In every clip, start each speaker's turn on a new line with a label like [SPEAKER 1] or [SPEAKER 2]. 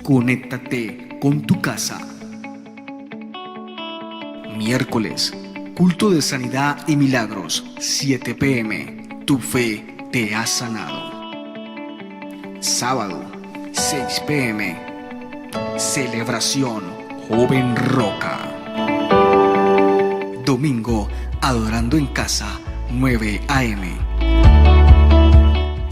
[SPEAKER 1] Conéctate con tu casa. Miércoles, culto de sanidad y milagros, 7 p.m. Tu fe te ha sanado. Sábado, 6 p.m. Celebración Joven Roca. Domingo, adorando en casa, 9 a.m.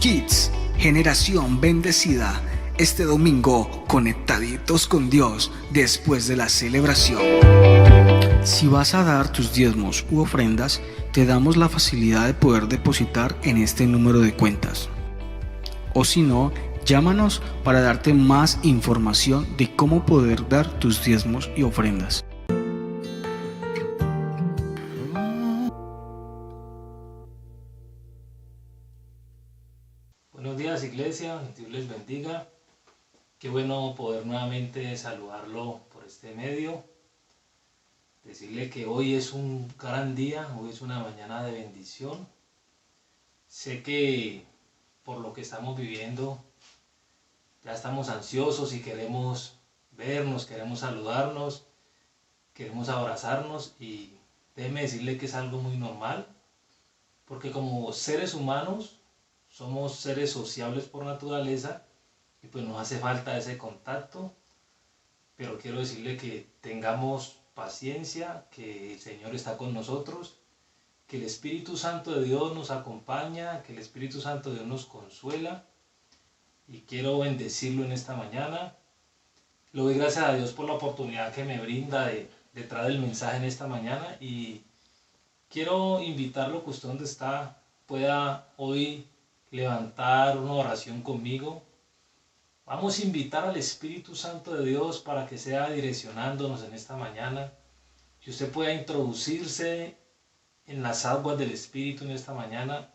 [SPEAKER 1] Kids, generación bendecida. Este domingo, conectaditos con Dios después de la celebración. Si vas a dar tus diezmos u ofrendas, te damos la facilidad de poder depositar en este número de cuentas. O si no, llámanos para darte más información de cómo poder dar tus diezmos y ofrendas.
[SPEAKER 2] Buenos días, iglesia, Dios les bendiga. Qué bueno poder nuevamente saludarlo por este medio. Decirle que hoy es un gran día, hoy es una mañana de bendición. Sé que por lo que estamos viviendo ya estamos ansiosos y queremos vernos, queremos saludarnos, queremos abrazarnos, y déjeme decirle que es algo muy normal, porque como seres humanos somos seres sociables por naturaleza y pues nos hace falta ese contacto, pero quiero decirle que tengamos paciencia, que el Señor está con nosotros, que el Espíritu Santo de Dios nos acompaña, que el Espíritu Santo de Dios nos consuela, y quiero bendecirlo en esta mañana. Le doy gracias a Dios por la oportunidad que me brinda de traer el mensaje en esta mañana, y quiero invitarlo que usted donde está pueda hoy levantar una oración conmigo. Vamos a invitar al Espíritu Santo de Dios para que sea direccionándonos en esta mañana. Que usted pueda introducirse en las aguas del Espíritu en esta mañana.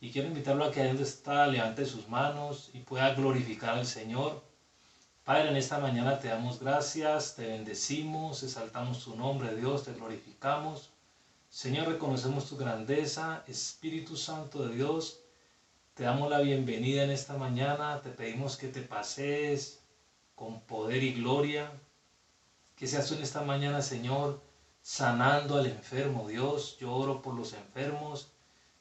[SPEAKER 2] Y quiero invitarlo a que ahí donde está levante sus manos y pueda glorificar al Señor. Padre, en esta mañana te damos gracias, te bendecimos, exaltamos tu nombre, Dios, te glorificamos. Señor, reconocemos tu grandeza. Espíritu Santo de Dios, te damos la bienvenida en esta mañana, te pedimos que te pasees con poder y gloria, que seas tú en esta mañana, Señor, sanando al enfermo. Dios, yo oro por los enfermos.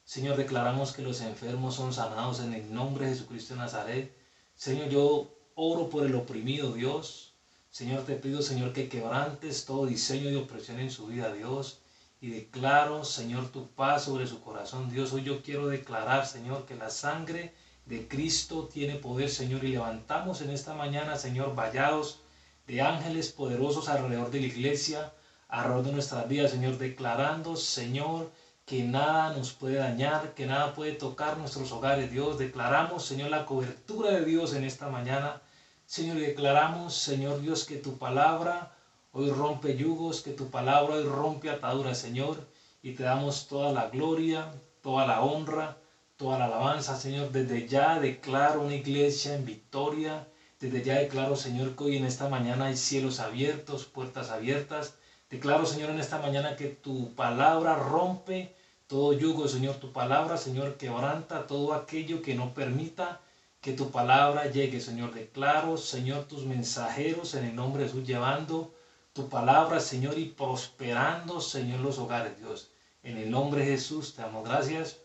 [SPEAKER 2] Señor, declaramos que los enfermos son sanados en el nombre de Jesucristo de Nazaret. Señor, yo oro por el oprimido, Dios. Señor, te pido, Señor, que quebrantes todo diseño de opresión en su vida, Dios. Y declaro, Señor, tu paz sobre su corazón, Dios. Hoy yo quiero declarar, Señor, que la sangre de Cristo tiene poder, Señor. Y levantamos en esta mañana, Señor, vallados de ángeles poderosos alrededor de la iglesia, alrededor de nuestras vidas, Señor, declarando, Señor, que nada nos puede dañar, que nada puede tocar nuestros hogares, Dios. Declaramos, Señor, la cobertura de Dios en esta mañana, Señor, y declaramos, Señor Dios, que tu palabra hoy rompe yugos, que tu palabra hoy rompe ataduras, Señor, y te damos toda la gloria, toda la honra, toda la alabanza, Señor. Desde ya declaro una iglesia en victoria, desde ya declaro, Señor, que hoy en esta mañana hay cielos abiertos, puertas abiertas. Declaro, Señor, en esta mañana que tu palabra rompe todo yugo, Señor. Tu palabra, Señor, quebranta todo aquello que no permita que tu palabra llegue, Señor. Declaro, Señor, tus mensajeros en el nombre de Jesús llevando tu palabra, Señor, y prosperando, Señor, los hogares, Dios. En el nombre de Jesús te damos gracias.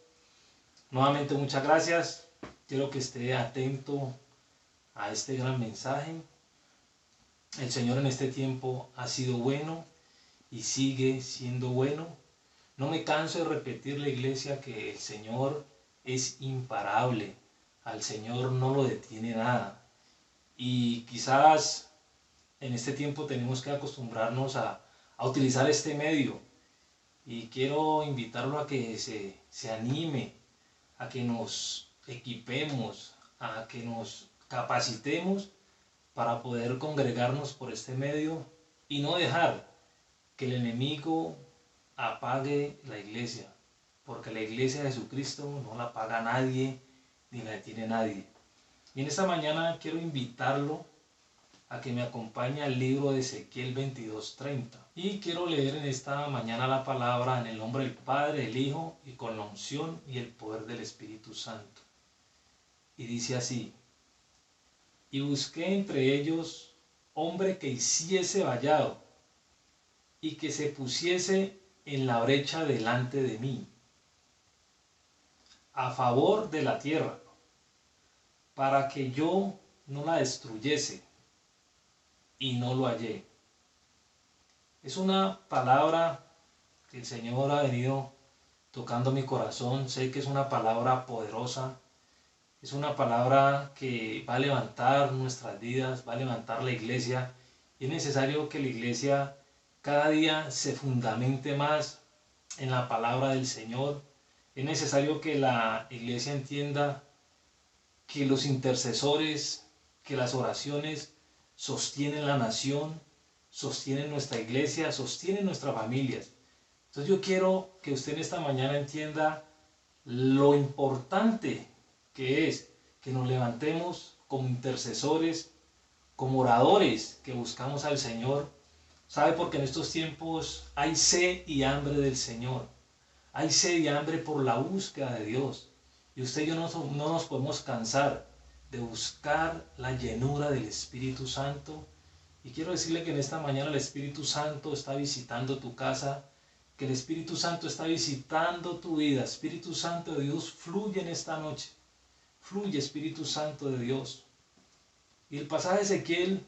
[SPEAKER 2] Nuevamente, muchas gracias. Quiero que esté atento a este gran mensaje. El Señor en este tiempo ha sido bueno y sigue siendo bueno. No me canso de repetir, la iglesia, que el Señor es imparable. Al Señor no lo detiene nada. Y quizás en este tiempo tenemos que acostumbrarnos a utilizar este medio. Y quiero invitarlo a que se anime, a que nos equipemos, a que nos capacitemos para poder congregarnos por este medio y no dejar que el enemigo apague la iglesia, porque la iglesia de Jesucristo no la apaga nadie, ni la detiene nadie. Y en esta mañana quiero invitarlo a que me acompañe al libro de Ezequiel 22:30. Y quiero leer en esta mañana la palabra en el nombre del Padre, del Hijo, y con la unción y el poder del Espíritu Santo. Y dice así: y busqué entre ellos hombre que hiciese vallado y que se pusiese en la brecha delante de mí, a favor de la tierra, para que yo no la destruyese, y no lo hallé. Es una palabra que el Señor ha venido tocando mi corazón. Sé que es una palabra poderosa, es una palabra que va a levantar nuestras vidas, va a levantar la iglesia, y es necesario que la iglesia cada día se fundamente más en la palabra del Señor. Es necesario que la iglesia entienda que los intercesores, que las oraciones sostienen la nación, sostienen nuestra iglesia, sostienen nuestras familias. Entonces yo quiero que usted en esta mañana entienda lo importante que es que nos levantemos como intercesores, como oradores que buscamos al Señor. ¿Sabe? Porque en estos tiempos hay sed y hambre del Señor. Hay sed y hambre por la búsqueda de Dios. Y usted y yo no nos podemos cansar de buscar la llenura del Espíritu Santo. Y quiero decirle que en esta mañana el Espíritu Santo está visitando tu casa, que el Espíritu Santo está visitando tu vida. Espíritu Santo de Dios, fluye en esta noche. Fluye, Espíritu Santo de Dios. Y el pasaje de Ezequiel,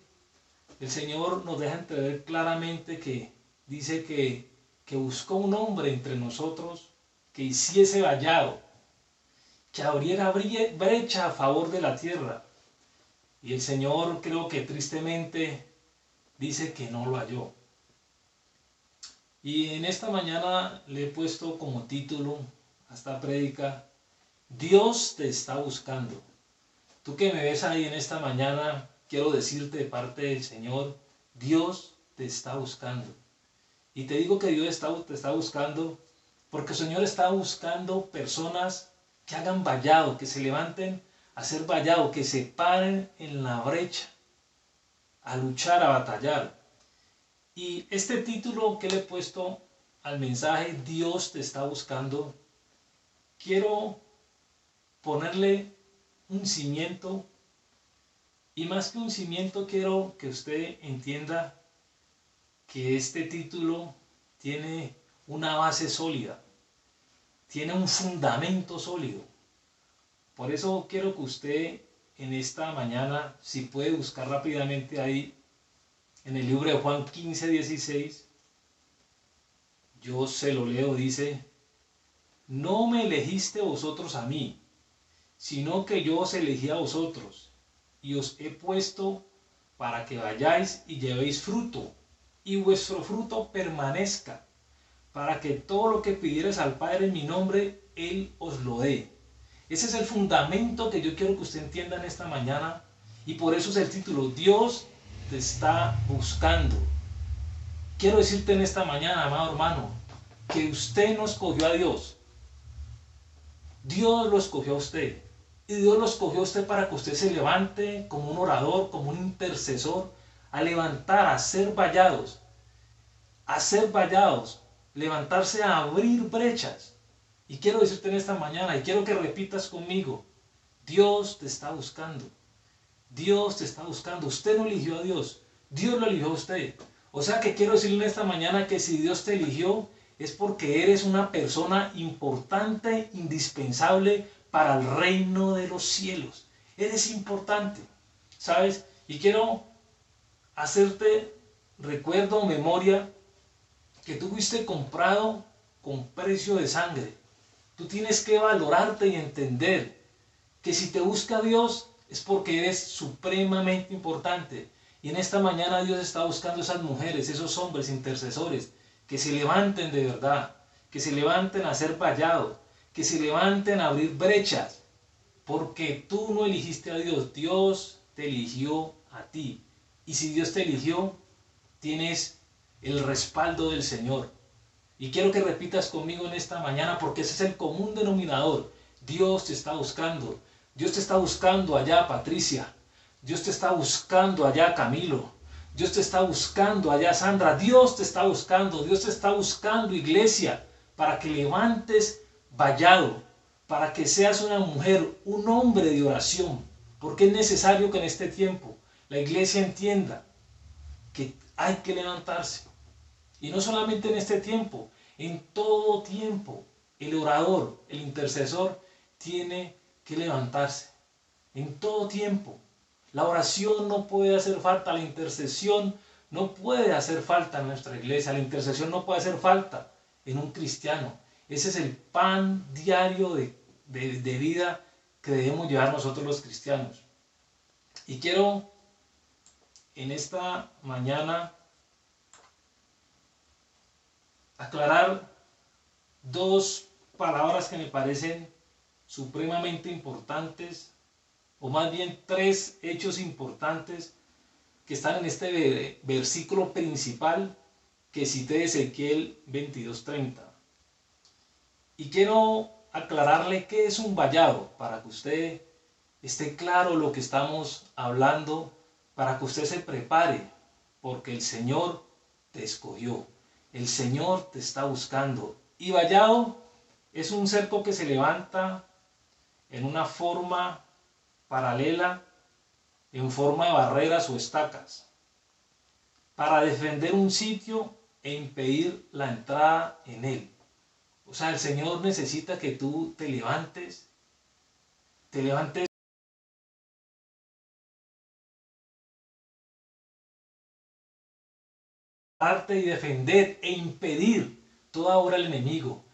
[SPEAKER 2] el Señor nos deja entrever claramente que dice que buscó un hombre entre nosotros que hiciese vallado, que abriera brecha a favor de la tierra. Y el Señor, creo que tristemente, dice que no lo halló. Y en esta mañana le he puesto como título a esta prédica: Dios te está buscando. Tú que me ves ahí en esta mañana, quiero decirte de parte del Señor, Dios te está buscando. Y te digo que Dios te está buscando porque el Señor está buscando personas que hagan vallado, que se levanten a hacer vallado, que se paren en la brecha, a luchar, a batallar. Y este título que le he puesto al mensaje, Dios te está buscando, quiero ponerle un cimiento, y más que un cimiento quiero que usted entienda que este título tiene una base sólida, tiene un fundamento sólido. Por eso quiero que usted en esta mañana, si puede buscar rápidamente ahí en el libro de Juan 15:16, yo se lo leo, dice: no me elegiste vosotros a mí, sino que yo os elegí a vosotros, y os he puesto para que vayáis y llevéis fruto, y vuestro fruto permanezca, para que todo lo que pidierais al Padre en mi nombre, Él os lo dé. Ese es el fundamento que yo quiero que usted entienda en esta mañana, y por eso es el título, Dios te está buscando. Quiero decirte en esta mañana, amado hermano, que usted no escogió a Dios. Dios lo escogió a usted. Y Dios lo escogió a usted para que usted se levante como un orador, como un intercesor, a levantar, a ser vallados, levantarse a abrir brechas. Y quiero decirte en esta mañana, y quiero que repitas conmigo, Dios te está buscando. Dios te está buscando. Usted no eligió a Dios, Dios lo eligió a usted. O sea que quiero decirle en esta mañana que si Dios te eligió, es porque eres una persona importante, indispensable para el reino de los cielos. Eres importante, ¿sabes? Y quiero hacerte recuerdo o memoria que tú fuiste comprado con precio de sangre. Tú tienes que valorarte y entender que si te busca Dios es porque eres supremamente importante. Y en esta mañana Dios está buscando esas mujeres, esos hombres intercesores, que se levanten de verdad, que se levanten a hacer vallado, que se levanten a abrir brechas, porque tú no eligiste a Dios, Dios te eligió a ti. Y si Dios te eligió, tienes el respaldo del Señor. Y quiero que repitas conmigo en esta mañana, porque ese es el común denominador. Dios te está buscando. Dios te está buscando allá, Patricia. Dios te está buscando allá, Camilo. Dios te está buscando allá, Sandra. Dios te está buscando. Dios te está buscando, iglesia, para que levantes vallado, para que seas una mujer, un hombre de oración, Porque es necesario que en este tiempo la iglesia entienda que hay que levantarse. Y no solamente en este tiempo, en todo tiempo, el orador, el intercesor, tiene que levantarse. En todo tiempo. La oración no puede hacer falta, la intercesión no puede hacer falta en nuestra iglesia, la intercesión no puede hacer falta en un cristiano. Ese es el pan diario de vida que debemos llevar nosotros los cristianos. Y quiero en esta mañana aclarar dos palabras que me parecen supremamente importantes, o más bien tres hechos importantes que están en este versículo principal que cité de Ezequiel 22:30. Y quiero aclararle qué es un vallado, para que usted esté claro lo que estamos hablando, para que usted se prepare, porque el Señor te escogió, el Señor te está buscando. Y vallado es un cerco que se levanta en una forma paralela, en forma de barreras o estacas, para defender un sitio e impedir la entrada en él. O sea, el Señor necesita que tú te levantes y defender e impedir toda obra del enemigo,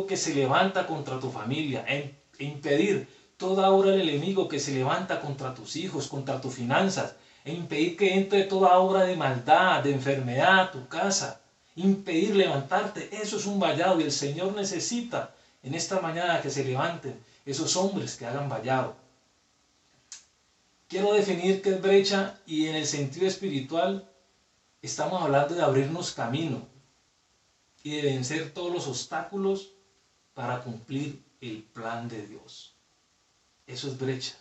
[SPEAKER 2] que se levanta contra tu familia, e impedir toda obra del enemigo que se levanta contra tus hijos, contra tus finanzas, e impedir que entre toda obra de maldad, de enfermedad a tu casa, impedir levantarte. Eso es un vallado, y el Señor necesita en esta mañana que se levanten esos hombres que hagan vallado. Quiero definir qué es brecha, y en el sentido espiritual estamos hablando de abrirnos camino y de vencer todos los obstáculos para cumplir el plan de Dios. Eso es brecha,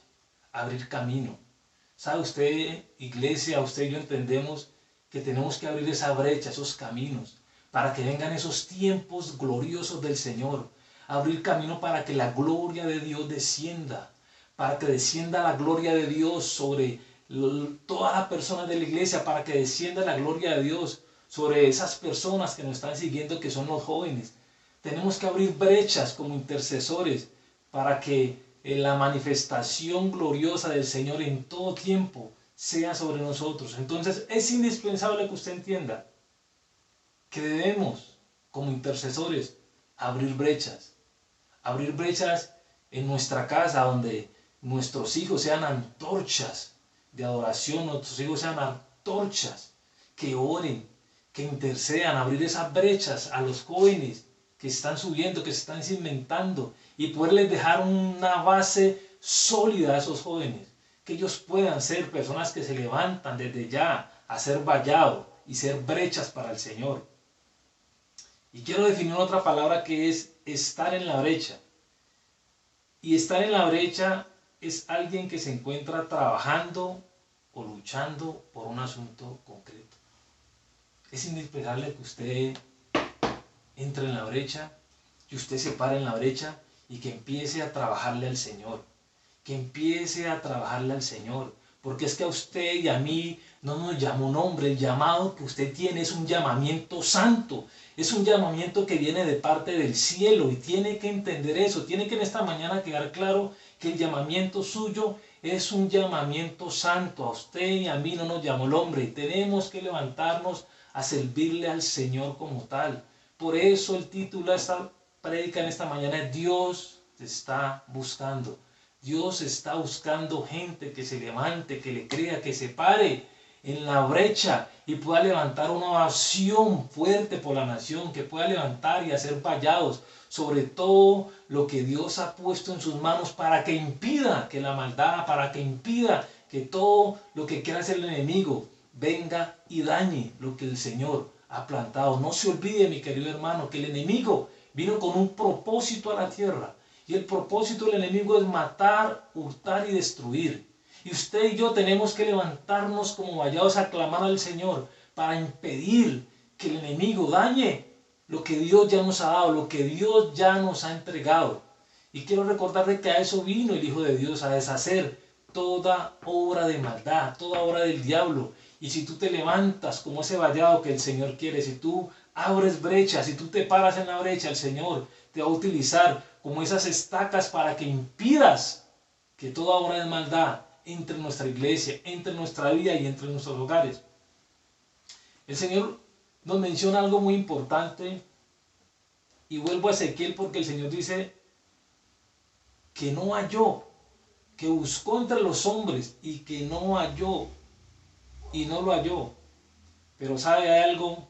[SPEAKER 2] abrir camino. ¿Sabe usted, iglesia, usted y yo entendemos que tenemos que abrir esa brecha, esos caminos, para que vengan esos tiempos gloriosos del Señor? Abrir camino para que la gloria de Dios descienda, para que descienda la gloria de Dios sobre todas las personas de la iglesia, para que descienda la gloria de Dios sobre esas personas que nos están siguiendo, que son los jóvenes. Tenemos que abrir brechas como intercesores para que la manifestación gloriosa del Señor en todo tiempo sea sobre nosotros. Entonces es indispensable que usted entienda que debemos, como intercesores, abrir brechas en nuestra casa, donde nuestros hijos sean antorchas de adoración, nuestros hijos sean antorchas que oren, que intercedan, abrir esas brechas a los jóvenes que están subiendo, que se están cimentando, y poderles dejar una base sólida a esos jóvenes, que ellos puedan ser personas que se levantan desde ya a ser vallado y ser brechas para el Señor. Y quiero definir otra palabra que es estar en la brecha. Y estar en la brecha es alguien que se encuentra trabajando o luchando por un asunto concreto. Es indispensable que usted entre en la brecha, que usted se pare en la brecha y que empiece a trabajarle al Señor. Porque es que a usted y a mí no nos llama un hombre. El llamado que usted tiene es un llamamiento santo. Es un llamamiento que viene de parte del cielo, y tiene que entender eso. Tiene que en esta mañana quedar claro que el llamamiento suyo es un llamamiento santo. A usted y a mí no nos llamó el hombre, y tenemos que levantarnos a servirle al Señor como tal. Por eso el título de esta prédica en esta mañana es: Dios te está buscando. Dios está buscando gente que se levante, que le crea, que se pare en la brecha y pueda levantar una oración fuerte por la nación, que pueda levantar y hacer vallados sobre todo lo que Dios ha puesto en sus manos, para que impida que la maldad, para que impida que todo lo que quiera hacer el enemigo venga y dañe lo que el Señor ha plantado. No se olvide, mi querido hermano, que el enemigo vino con un propósito a la tierra, y el propósito del enemigo es matar, hurtar y destruir. Y usted y yo tenemos que levantarnos como vallados a clamar al Señor para impedir que el enemigo dañe lo que Dios ya nos ha dado, lo que Dios ya nos ha entregado. Y quiero recordarte que a eso vino el Hijo de Dios, a deshacer toda obra de maldad, toda obra del diablo. Y si tú te levantas como ese vallado que el Señor quiere, si tú abres brechas, si tú te paras en la brecha, el Señor te va a utilizar como esas estacas para que impidas que toda obra de maldad entre en nuestra iglesia, entre en nuestra vida y entre en nuestros hogares. El Señor nos menciona algo muy importante, y vuelvo a Ezequiel porque el Señor dice que no halló, que buscó entre los hombres y que no halló, y no lo halló. Pero sabe, hay algo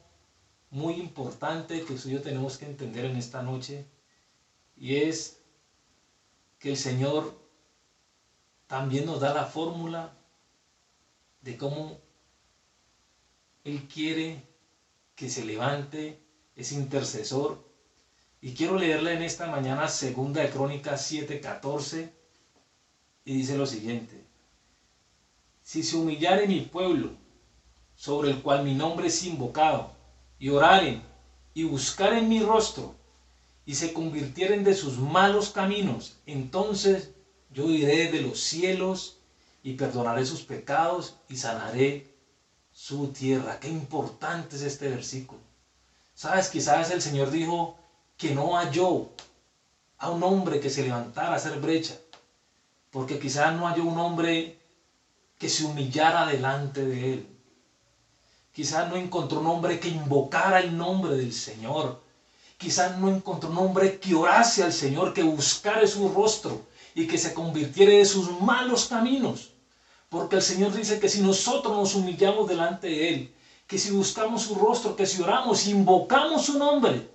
[SPEAKER 2] muy importante que usted y yo tenemos que entender en esta noche, y es que el Señor también nos da la fórmula de cómo Él quiere que se levante ese intercesor. Y quiero leerle en esta mañana 2 de Crónicas 7:14, y dice lo siguiente: si se humillare mi pueblo, sobre el cual mi nombre es invocado, y oraren y buscaren mi rostro, y se convirtieren de sus malos caminos, entonces yo iré de los cielos y perdonaré sus pecados y sanaré su tierra. Qué importante es este versículo. Sabes, quizás el Señor dijo que no halló a un hombre que se levantara a hacer brecha, porque quizás no halló un hombre que se humillara delante de Él. Quizás no encontró un hombre que invocara el nombre del Señor. Quizás no encontró un hombre que orase al Señor, que buscara su rostro y que se convirtiera de sus malos caminos. Porque el Señor dice que si nosotros nos humillamos delante de Él, que si buscamos su rostro, que si oramos, invocamos su nombre,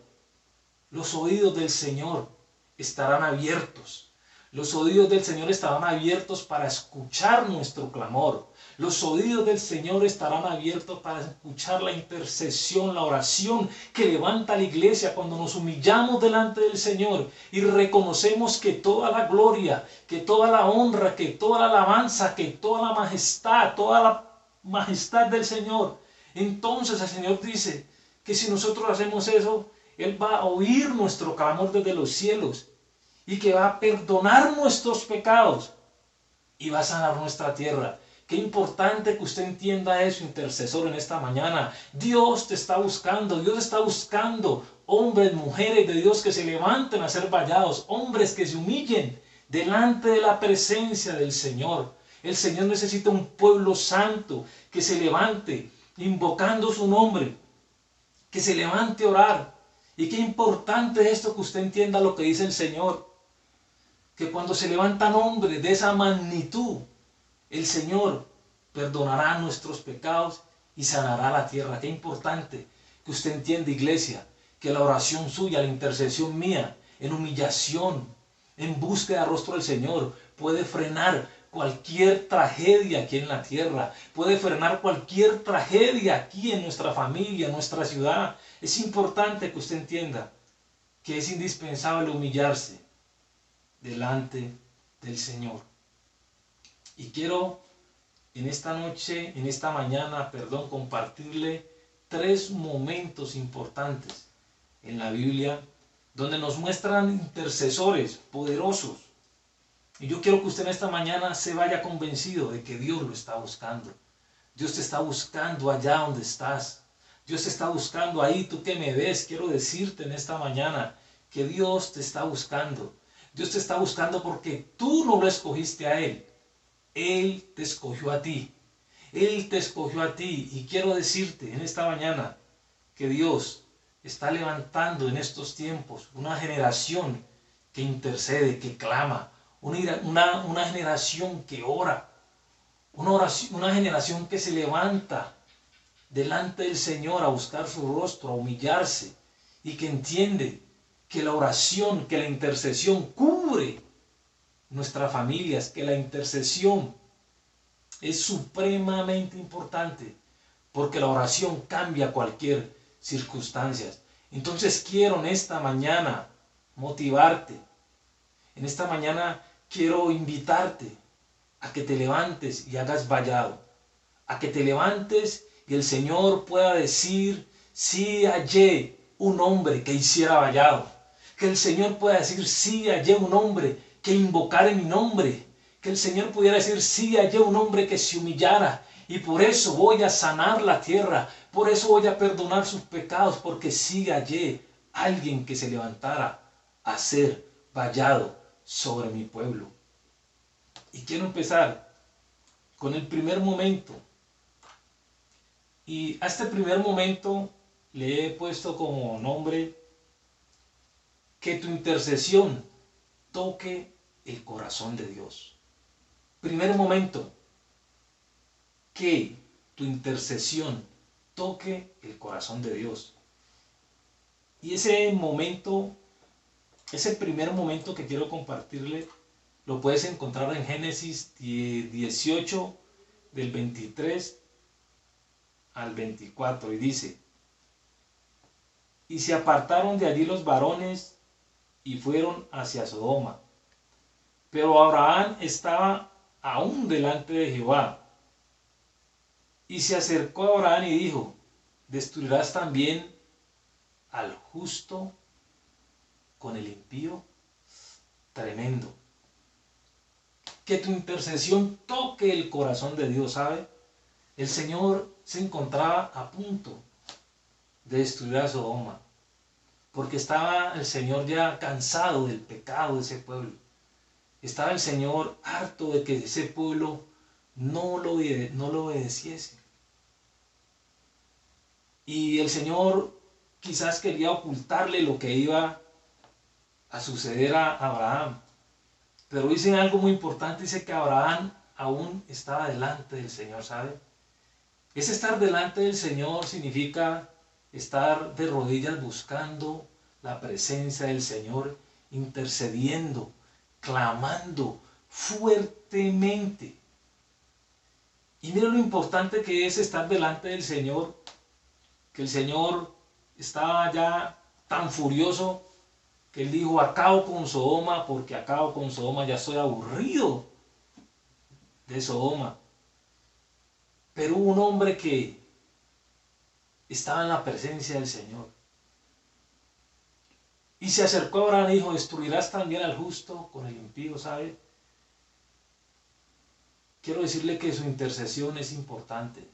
[SPEAKER 2] los oídos del Señor estarán abiertos. Los oídos del Señor estarán abiertos para escuchar nuestro clamor. Los oídos del Señor estarán abiertos para escuchar la intercesión, la oración que levanta la iglesia cuando nos humillamos delante del Señor y reconocemos que toda la gloria, que toda la honra, que toda la alabanza, que toda la majestad del Señor. Entonces el Señor dice que si nosotros hacemos eso, Él va a oír nuestro clamor desde los cielos y que va a perdonar nuestros pecados y va a sanar nuestra tierra. Qué importante que usted entienda eso, intercesor, en esta mañana. Dios te está buscando, Dios está buscando hombres, mujeres de Dios que se levanten a ser vallados, hombres que se humillen delante de la presencia del Señor. El Señor necesita un pueblo santo que se levante invocando su nombre, que se levante a orar. Y qué importante es esto, que usted entienda lo que dice el Señor, que cuando se levantan hombres de esa magnitud, el Señor perdonará nuestros pecados y sanará la tierra. Qué importante que usted entienda, iglesia, que la oración suya, la intercesión mía, en humillación, en búsqueda del rostro del Señor, puede frenar cualquier tragedia aquí en la tierra, puede frenar cualquier tragedia aquí en nuestra familia, en nuestra ciudad. Es importante que usted entienda que es indispensable humillarse delante del Señor. Y quiero en esta noche, en esta mañana, compartirle 3 momentos importantes en la Biblia donde nos muestran intercesores poderosos. Y yo quiero que usted en esta mañana se vaya convencido de que Dios lo está buscando. Dios te está buscando allá donde estás. Dios te está buscando ahí, tú que me ves. Quiero decirte en esta mañana que Dios te está buscando. Dios te está buscando porque tú no lo escogiste a Él. Él te escogió a ti. Él te escogió a ti. Y quiero decirte en esta mañana que Dios está levantando en estos tiempos una generación que intercede, que clama, una generación que ora, una generación que se levanta delante del Señor a buscar su rostro, a humillarse, y que entiende que la oración, que la intercesión cubre nuestras familias, que la intercesión es supremamente importante, porque la oración cambia cualquier circunstancia. Entonces quiero en esta mañana motivarte, en esta mañana quiero invitarte a que te levantes y hagas vallado, a que te levantes y el Señor pueda decir: sí hallé un hombre que hiciera vallado, Que el Señor pueda decir, sí, hallé un hombre que invocara mi nombre. Que el Señor pudiera decir, sí, hallé un hombre que se humillara. Y por eso voy a sanar la tierra. Por eso voy a perdonar sus pecados. Porque sí hallé alguien que se levantara a ser vallado sobre mi pueblo. Y quiero empezar con el primer momento. Y a este primer momento le he puesto como nombre que tu intercesión toque el corazón de Dios. Primer momento, que tu intercesión toque el corazón de Dios. Y ese momento, ese primer momento que quiero compartirle, lo puedes encontrar en Génesis 18, del 23 al 24, y dice: y se apartaron de allí los varones y fueron hacia Sodoma. Pero Abraham estaba aún delante de Jehová. Y se acercó a Abraham y dijo: ¿destruirás también al justo con el impío? Tremendo. Que tu intercesión toque el corazón de Dios, ¿sabe? El Señor se encontraba a punto de destruir a Sodoma, porque estaba el Señor ya cansado del pecado de ese pueblo. Estaba el Señor harto de que ese pueblo no lo obedeciese. Y el Señor quizás quería ocultarle lo que iba a suceder a Abraham. Pero dice algo muy importante, dice que Abraham aún estaba delante del Señor, ¿sabe? Ese estar delante del Señor significa estar de rodillas buscando la presencia del Señor, intercediendo, clamando fuertemente. Y mira lo importante que es estar delante del Señor, que el Señor estaba ya tan furioso que él dijo: acabo con Sodoma, porque acabo con Sodoma, ya estoy aburrido de Sodoma. Pero hubo un hombre que estaba en la presencia del Señor. Y se acercó a Abraham y dijo: ¿destruirás también al justo con el impío? ¿Sabe? Quiero decirle que su intercesión es importante.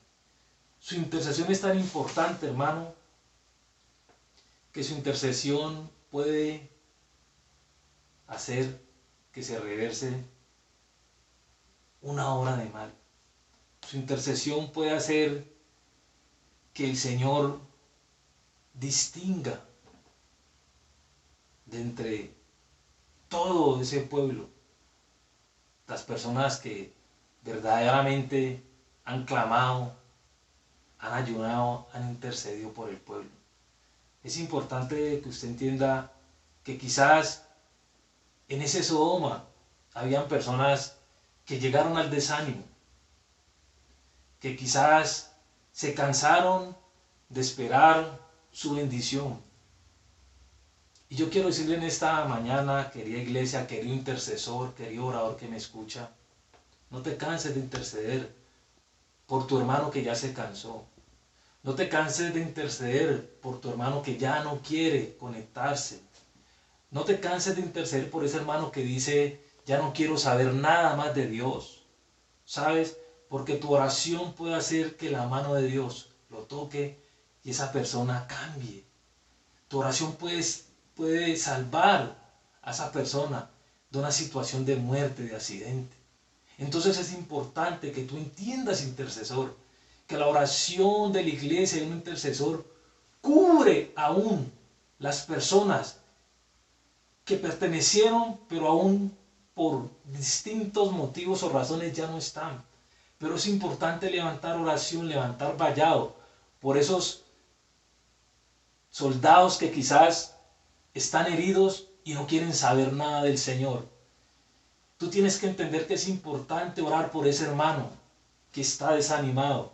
[SPEAKER 2] Su intercesión es tan importante, hermano, que su intercesión puede hacer que se reverse una obra de mal. Su intercesión puede hacer que el Señor distinga de entre todo ese pueblo las personas que verdaderamente han clamado, han ayunado, han intercedido por el pueblo. Es importante que usted entienda que quizás en ese Sodoma habían personas que llegaron al desánimo, que quizás se cansaron de esperar su bendición. Y yo quiero decirle en esta mañana, querida iglesia, querido intercesor, querido orador que me escucha, no te canses de interceder por tu hermano que ya se cansó. No te canses de interceder por tu hermano que ya no quiere conectarse. No te canses de interceder por ese hermano que dice: ya no quiero saber nada más de Dios. ¿Sabes? Porque tu oración puede hacer que la mano de Dios lo toque y esa persona cambie. Tu oración puede salvar a esa persona de una situación de muerte, de accidente. Entonces es importante que tú entiendas, intercesor, que la oración de la iglesia de un intercesor cubre aún las personas que pertenecieron, pero aún por distintos motivos o razones ya no están. Pero es importante levantar oración, levantar vallado por esos soldados que quizás están heridos y no quieren saber nada del Señor. Tú tienes que entender que es importante orar por ese hermano que está desanimado.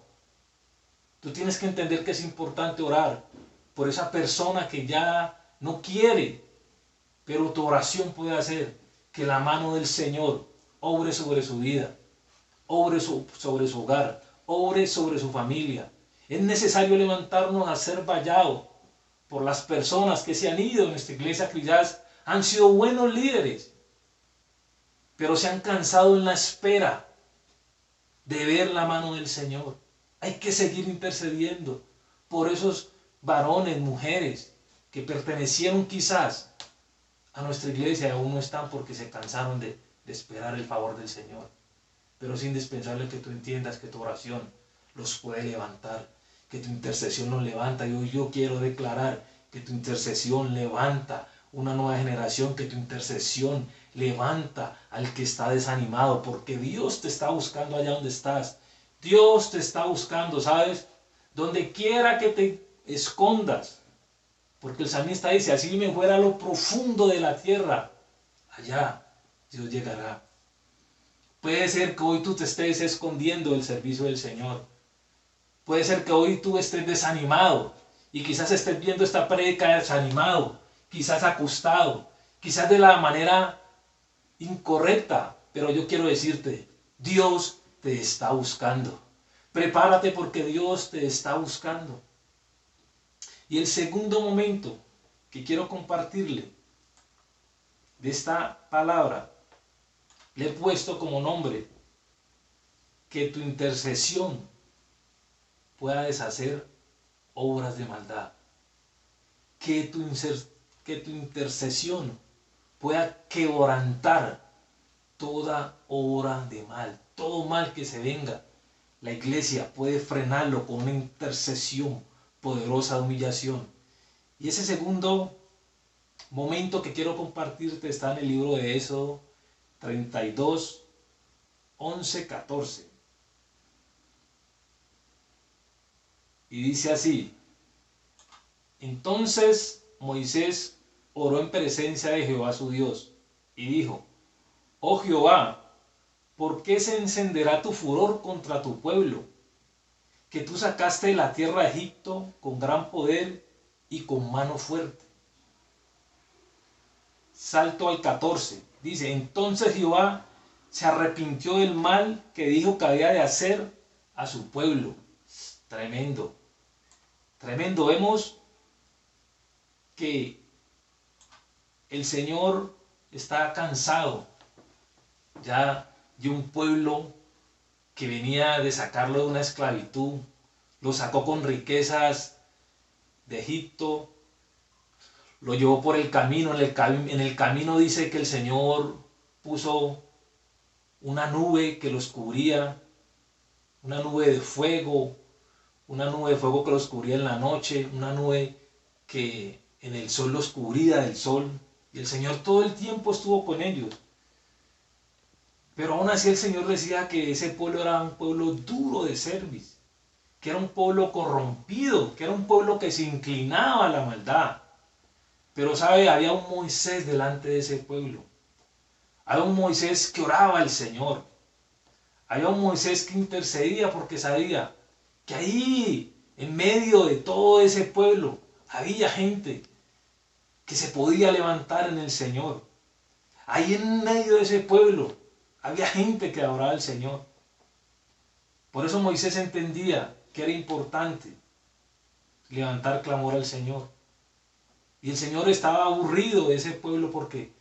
[SPEAKER 2] Tú tienes que entender que es importante orar por esa persona que ya no quiere, pero tu oración puede hacer que la mano del Señor obre sobre su vida, obre sobre su hogar, obre sobre su familia. Es necesario levantarnos a ser vallado por las personas que se han ido en nuestra iglesia, que ya han sido buenos líderes, pero se han cansado en la espera de ver la mano del Señor. Hay que seguir intercediendo por esos varones, mujeres, que pertenecieron quizás a nuestra iglesia y aún no están porque se cansaron de esperar el favor del Señor. Pero es indispensable que tú entiendas que tu oración los puede levantar, que tu intercesión los levanta. Yo quiero declarar que tu intercesión levanta una nueva generación, que tu intercesión levanta al que está desanimado, porque Dios te está buscando allá donde estás. Dios te está buscando, ¿sabes? Donde quiera que te escondas, porque el salmista dice, así me fuera a lo profundo de la tierra, allá Dios llegará. Puede ser que hoy tú te estés escondiendo del servicio del Señor. Puede ser que hoy tú estés desanimado y quizás estés viendo esta prédica desanimado, quizás acostado, quizás de la manera incorrecta, pero yo quiero decirte, Dios te está buscando. Prepárate porque Dios te está buscando. Y el segundo momento que quiero compartirle de esta palabra, le he puesto como nombre que tu intercesión pueda deshacer obras de maldad. Que tu intercesión pueda quebrantar toda obra de mal, todo mal que se venga. La iglesia puede frenarlo con una intercesión poderosa de humillación. Y ese segundo momento que quiero compartirte está en el libro de Éxodo 32, 11, 14. Y dice así: entonces Moisés oró en presencia de Jehová su Dios y dijo: oh Jehová, ¿por qué se encenderá tu furor contra tu pueblo, que tú sacaste de la tierra de Egipto con gran poder y con mano fuerte? Salto al 14. Dice: entonces Jehová se arrepintió del mal que dijo que había de hacer a su pueblo. Tremendo. Tremendo. Vemos que el Señor está cansado ya de un pueblo que venía de sacarlo de una esclavitud. Lo sacó con riquezas de Egipto. Lo llevó por el camino. En el camino dice que el Señor puso una nube que los cubría, una nube de fuego, que los cubría en la noche, una nube que en el sol los cubría del sol. Y el Señor todo el tiempo estuvo con ellos. Pero aún así el Señor decía que ese pueblo era un pueblo duro de cerviz, que era un pueblo corrompido, que era un pueblo que se inclinaba a la maldad. Pero sabe, había un Moisés delante de ese pueblo. Había un Moisés que oraba al Señor. Había un Moisés que intercedía porque sabía que ahí, en medio de todo ese pueblo, había gente que se podía levantar en el Señor. Ahí en medio de ese pueblo había gente que adoraba al Señor. Por eso Moisés entendía que era importante levantar clamor al Señor. Y el Señor estaba aburrido de ese pueblo porque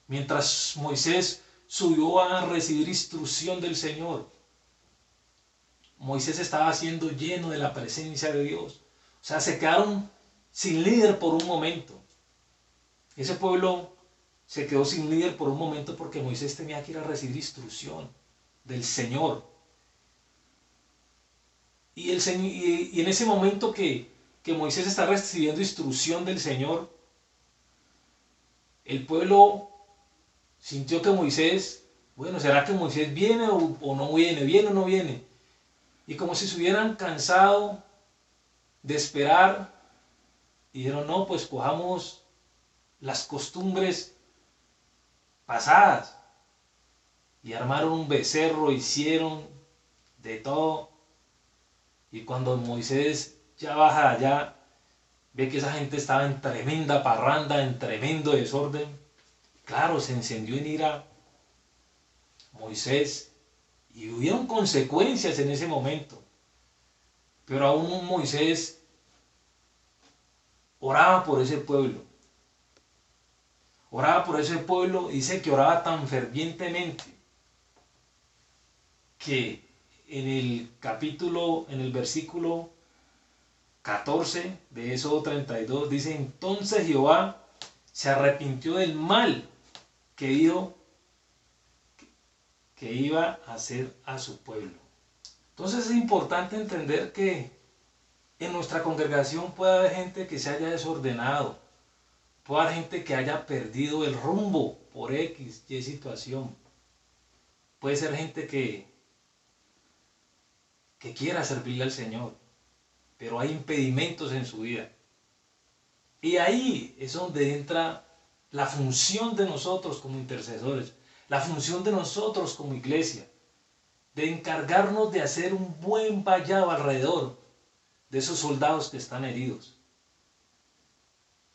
[SPEAKER 2] mientras Moisés subió a recibir instrucción del Señor, Moisés estaba siendo lleno de la presencia de Dios. O sea, se quedaron sin líder por un momento. Ese pueblo se quedó sin líder por un momento porque Moisés tenía que ir a recibir instrucción del Señor. Y en ese momento que Moisés está recibiendo instrucción del Señor, el pueblo sintió que Moisés, bueno, ¿será que Moisés viene o no viene? ¿Viene o no viene? Y como si se hubieran cansado de esperar, dijeron, no, pues cojamos las costumbres pasadas. Y armaron un becerro, hicieron de todo. Y cuando Moisés ya baja allá, ve que esa gente estaba en tremenda parranda, en tremendo desorden. Claro, se encendió en ira Moisés y hubieron consecuencias en ese momento. Pero aún Moisés oraba por ese pueblo. Oraba por ese pueblo, dice que oraba tan fervientemente que en el versículo 14 de Éxodo 32 dice: entonces Jehová se arrepintió del mal que dijo que iba a hacer a su pueblo. Entonces es importante entender que en nuestra congregación puede haber gente que se haya desordenado, puede haber gente que haya perdido el rumbo por X, Y situación. Puede ser gente que quiera servirle al Señor, pero hay impedimentos en su vida. Y ahí es donde entra la función de nosotros como intercesores, la función de nosotros como iglesia, de encargarnos de hacer un buen vallado alrededor de esos soldados que están heridos.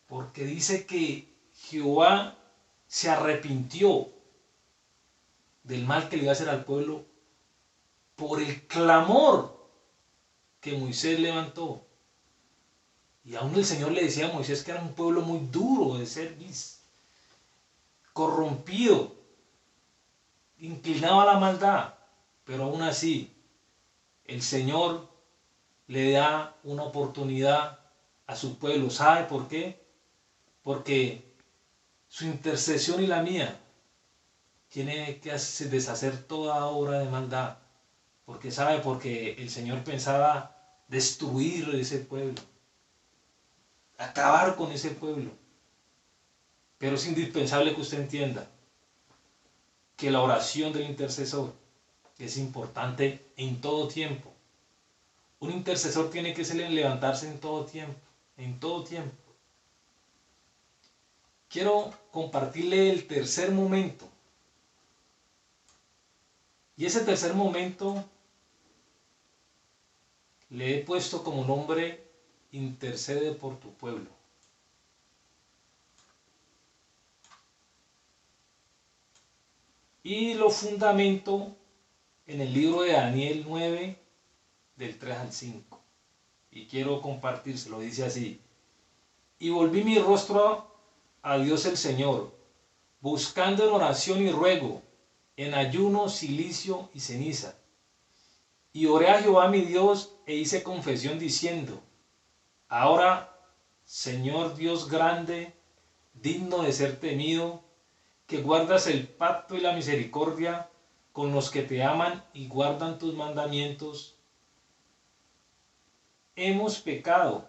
[SPEAKER 2] Porque dice que Jehová se arrepintió del mal que le iba a hacer al pueblo por el clamor que Moisés levantó. Y aún el Señor le decía a Moisés que era un pueblo muy duro de cerviz, corrompido, inclinado a la maldad, pero aún así el Señor le da una oportunidad a su pueblo. ¿Sabe por qué? Porque su intercesión y la mía tiene que deshacer toda obra de maldad. Porque sabe, porque el Señor pensaba destruir ese pueblo, acabar con ese pueblo. Pero es indispensable que usted entienda que la oración del intercesor es importante en todo tiempo. Un intercesor tiene que levantarse en todo tiempo, en todo tiempo. Quiero compartirle el tercer momento. Y ese tercer momento le he puesto como nombre: intercede por tu pueblo. Y lo fundamento en el libro de Daniel 9, del 3 al 5. Y quiero compartírselo, dice así: y volví mi rostro a Dios el Señor, buscando en oración y ruego, en ayuno, cilicio y ceniza. Y oré a Jehová mi Dios e hice confesión diciendo: ahora, Señor Dios grande, digno de ser temido, que guardas el pacto y la misericordia con los que te aman y guardan tus mandamientos, hemos pecado,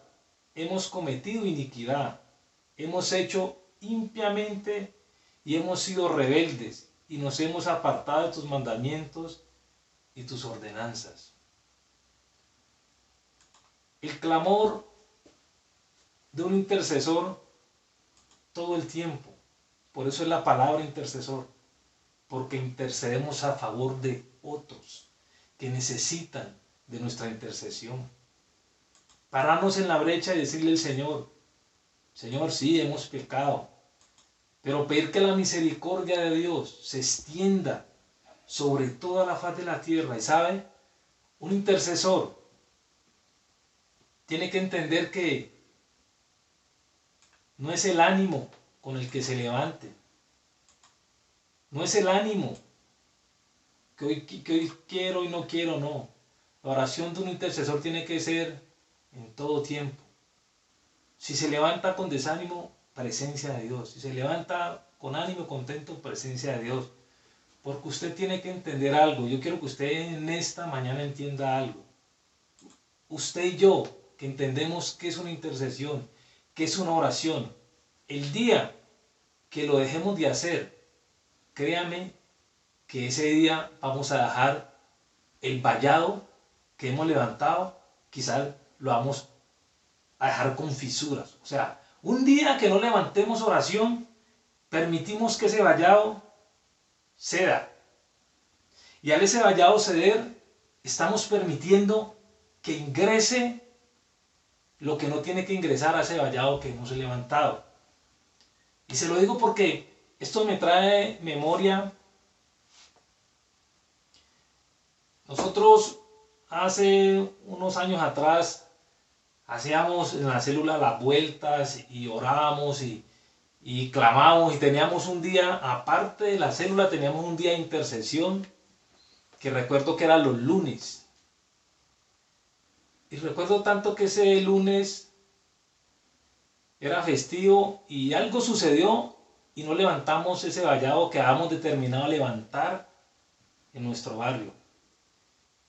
[SPEAKER 2] hemos cometido iniquidad, hemos hecho impiamente y hemos sido rebeldes y nos hemos apartado de tus mandamientos y tus ordenanzas. El clamor de un intercesor todo el tiempo. Por eso es la palabra intercesor, porque intercedemos a favor de otros que necesitan de nuestra intercesión. Pararnos en la brecha y decirle al Señor: Señor, sí, hemos pecado, pero pedir que la misericordia de Dios se extienda sobre toda la faz de la tierra. Y sabe, un intercesor tiene que entender que no es el ánimo con el que se levante, no es el ánimo que hoy quiero y no quiero, no. La oración de un intercesor tiene que ser en todo tiempo. Si se levanta con desánimo, presencia de Dios. Si se levanta con ánimo, contento, presencia de Dios. Porque usted tiene que entender algo. Yo quiero que usted en esta mañana entienda algo. Usted y yo, que entendemos qué es una intercesión, qué es una oración, el día que lo dejemos de hacer, créame que ese día vamos a dejar el vallado que hemos levantado, quizás lo vamos a dejar con fisuras. O sea, un día que no levantemos oración, permitimos que ese vallado ceda. Y al ese vallado ceder, estamos permitiendo que ingrese lo que no tiene que ingresar a ese vallado que hemos levantado. Y se lo digo porque esto me trae memoria. Nosotros hace unos años atrás hacíamos en la célula las vueltas y orábamos y clamábamos y teníamos un día, aparte de la célula, teníamos un día de intercesión que recuerdo que era los lunes. Y recuerdo tanto que ese lunes era festivo y algo sucedió y no levantamos ese vallado que habíamos determinado a levantar en nuestro barrio.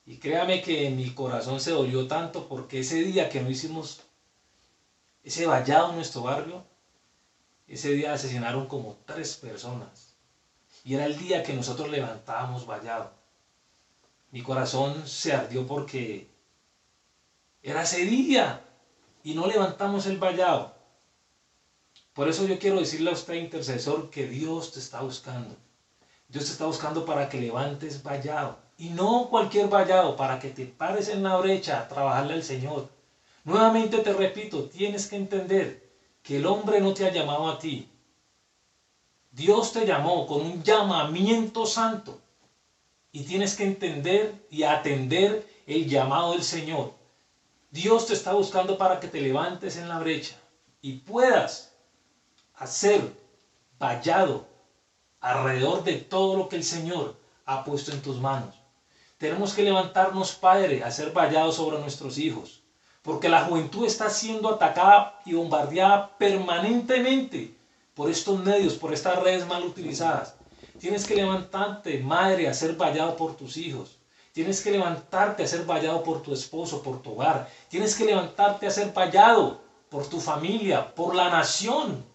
[SPEAKER 2] Y créame que mi corazón se dolió tanto porque ese día que no hicimos ese vallado en nuestro barrio, ese día asesinaron como 3 personas. Y era el día que nosotros levantábamos vallado. Mi corazón se ardió porque era ese día y no levantamos el vallado. Por eso yo quiero decirle a usted, intercesor, que Dios te está buscando. Dios te está buscando para que levantes vallado. Y no cualquier vallado, para que te pares en la brecha a trabajarle al Señor. Nuevamente te repito, tienes que entender que el hombre no te ha llamado a ti. Dios te llamó con un llamamiento santo. Y tienes que entender y atender el llamado del Señor. Dios te está buscando para que te levantes en la brecha y puedas hacer vallado alrededor de todo lo que el Señor ha puesto en tus manos. Tenemos que levantarnos, Padre, a hacer vallado sobre nuestros hijos, porque la juventud está siendo atacada y bombardeada permanentemente por estos medios, por estas redes mal utilizadas. Tienes que levantarte, madre, a hacer vallado por tus hijos. Tienes que levantarte a hacer vallado por tu esposo, por tu hogar. Tienes que levantarte a hacer vallado por tu familia, por la nación.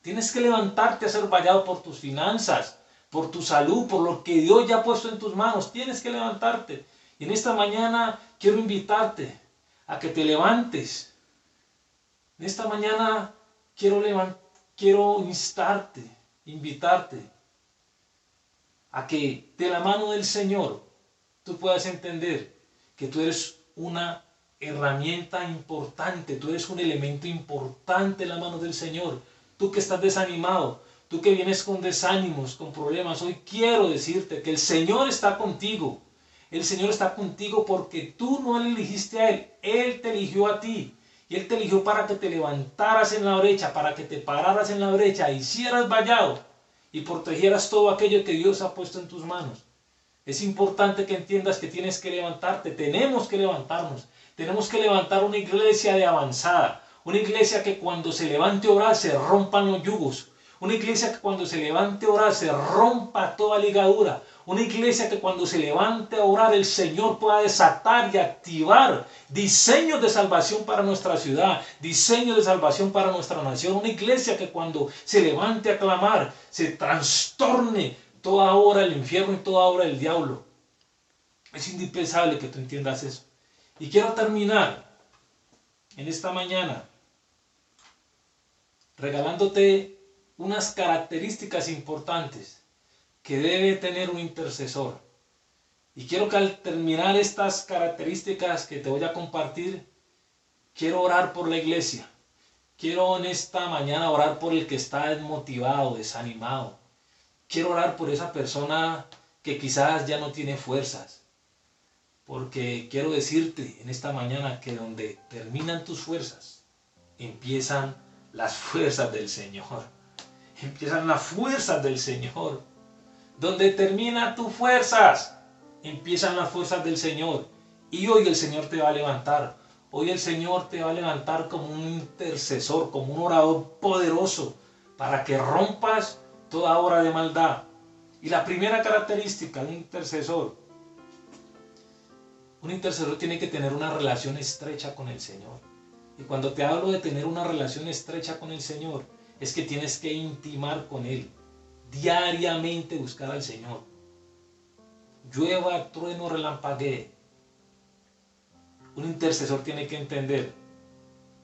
[SPEAKER 2] Tienes que levantarte a hacer vallado por tus finanzas, por tu salud, por lo que Dios ya ha puesto en tus manos. Tienes que levantarte. Y en esta mañana quiero invitarte a que te levantes. En esta mañana quiero instarte, invitarte a que de la mano del Señor tú puedas entender que tú eres una herramienta importante, tú eres un elemento importante en la mano del Señor. Tú que estás desanimado, tú que vienes con desánimos, con problemas, hoy quiero decirte que el Señor está contigo. El Señor está contigo porque tú no le elegiste a Él, Él te eligió a ti. Y Él te eligió para que te levantaras en la brecha, para que te pararas en la brecha, hicieras vallado y protegieras todo aquello que Dios ha puesto en tus manos. Es importante que entiendas que tienes que levantarte, tenemos que levantarnos, tenemos que levantar una iglesia de avanzada, una iglesia que cuando se levante a orar se rompan los yugos, una iglesia que cuando se levante a orar se rompa toda ligadura, una iglesia que cuando se levante a orar el Señor pueda desatar y activar diseños de salvación para nuestra ciudad, diseños de salvación para nuestra nación, una iglesia que cuando se levante a clamar se trastorne toda obra del infierno y toda obra del diablo. Es indispensable que tú entiendas eso. Y quiero terminar en esta mañana regalándote unas características importantes que debe tener un intercesor. Y quiero que al terminar estas características que te voy a compartir, quiero orar por la iglesia. Quiero en esta mañana orar por el que está desmotivado, desanimado. Quiero orar por esa persona que quizás ya no tiene fuerzas. Porque quiero decirte en esta mañana que donde terminan tus fuerzas, empiezan las fuerzas del Señor. Empiezan las fuerzas del Señor. Donde terminan tus fuerzas, empiezan las fuerzas del Señor. Y hoy el Señor te va a levantar. Hoy el Señor te va a levantar como un intercesor, como un orador poderoso, para que rompas toda obra de maldad. Y la primera característica de un intercesor tiene que tener una relación estrecha con el Señor. Y cuando te hablo de tener una relación estrecha con el Señor, es que tienes que intimar con Él, diariamente buscar al Señor. Llueva, trueno, relampaguee. Un intercesor tiene que entender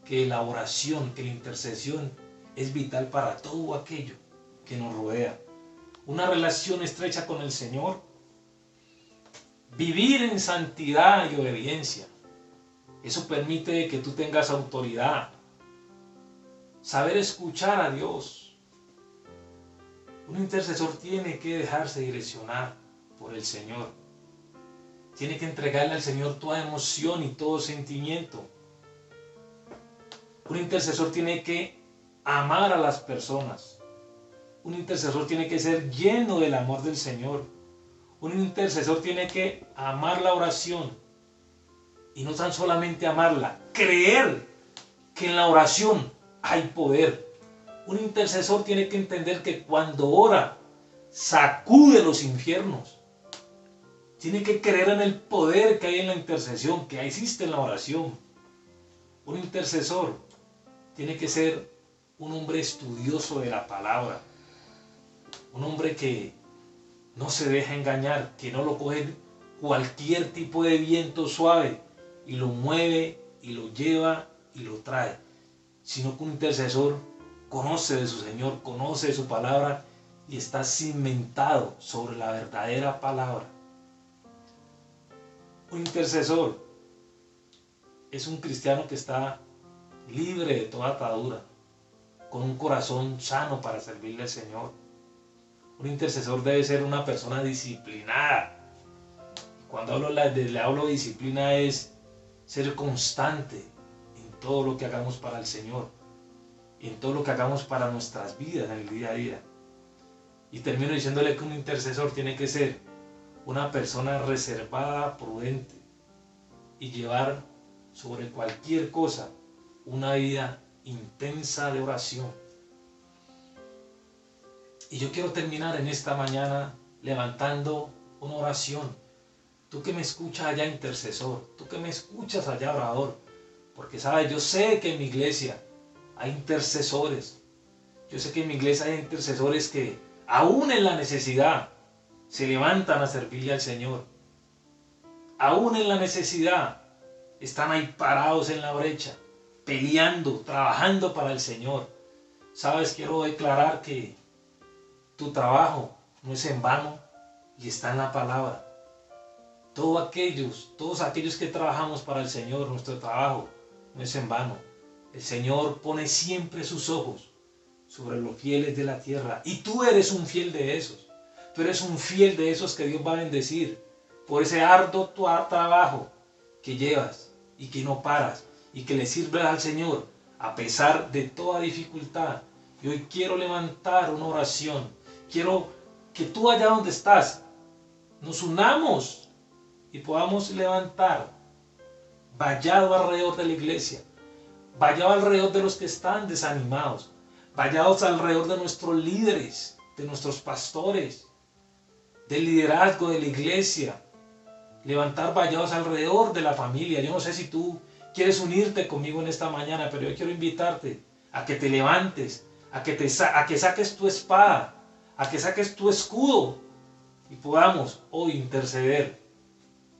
[SPEAKER 2] que la oración, que la intercesión es vital para todo aquello que nos rodea. Una relación estrecha con el Señor, vivir en santidad y obediencia. Eso permite que tú tengas autoridad, saber escuchar a Dios. Un intercesor tiene que dejarse direccionar por el Señor. Tiene que entregarle al Señor toda emoción y todo sentimiento. Un intercesor tiene que amar a las personas. Un intercesor tiene que ser lleno del amor del Señor. Un intercesor tiene que amar la oración. Y no tan solamente amarla, creer que en la oración hay poder. Un intercesor tiene que entender que cuando ora, sacude los infiernos. Tiene que creer en el poder que hay en la intercesión, que existe en la oración. Un intercesor tiene que ser un hombre estudioso de la palabra. Un hombre que no se deja engañar, que no lo coge cualquier tipo de viento suave y lo mueve y lo lleva y lo trae. Sino que un intercesor conoce de su Señor, conoce de su palabra y está cimentado sobre la verdadera palabra. Un intercesor es un cristiano que está libre de toda atadura, con un corazón sano para servirle al Señor. Un intercesor debe ser una persona disciplinada. Cuando le hablo de disciplina es ser constante en todo lo que hagamos para el Señor, y en todo lo que hagamos para nuestras vidas en el día a día. Y termino diciéndole que un intercesor tiene que ser una persona reservada, prudente, y llevar sobre cualquier cosa una vida intensa de oración. Y yo quiero terminar en esta mañana levantando una oración. Tú que me escuchas allá, intercesor, tú que me escuchas allá, orador, porque sabes, yo sé que en mi iglesia hay intercesores. Yo sé que en mi iglesia hay intercesores que aún en la necesidad se levantan a servirle al Señor. Aún en la necesidad están ahí parados en la brecha, peleando, trabajando para el Señor. Sabes, quiero declarar que tu trabajo no es en vano y está en la palabra. Todos aquellos que trabajamos para el Señor, nuestro trabajo no es en vano. El Señor pone siempre sus ojos sobre los fieles de la tierra. Y tú eres un fiel de esos. Tú eres un fiel de esos que Dios va a bendecir por ese arduo trabajo que llevas y que no paras y que le sirves al Señor a pesar de toda dificultad. Y hoy quiero levantar una oración. Quiero que tú allá donde estás nos unamos y podamos levantar vallado alrededor de la iglesia, vallado alrededor de los que están desanimados, vallados alrededor de nuestros líderes, de nuestros pastores, del liderazgo de la iglesia, levantar vallados alrededor de la familia. Yo no sé si tú quieres unirte conmigo en esta mañana, pero yo quiero invitarte a que te levantes, a que saques tu espada, a que saques tu escudo y podamos hoy interceder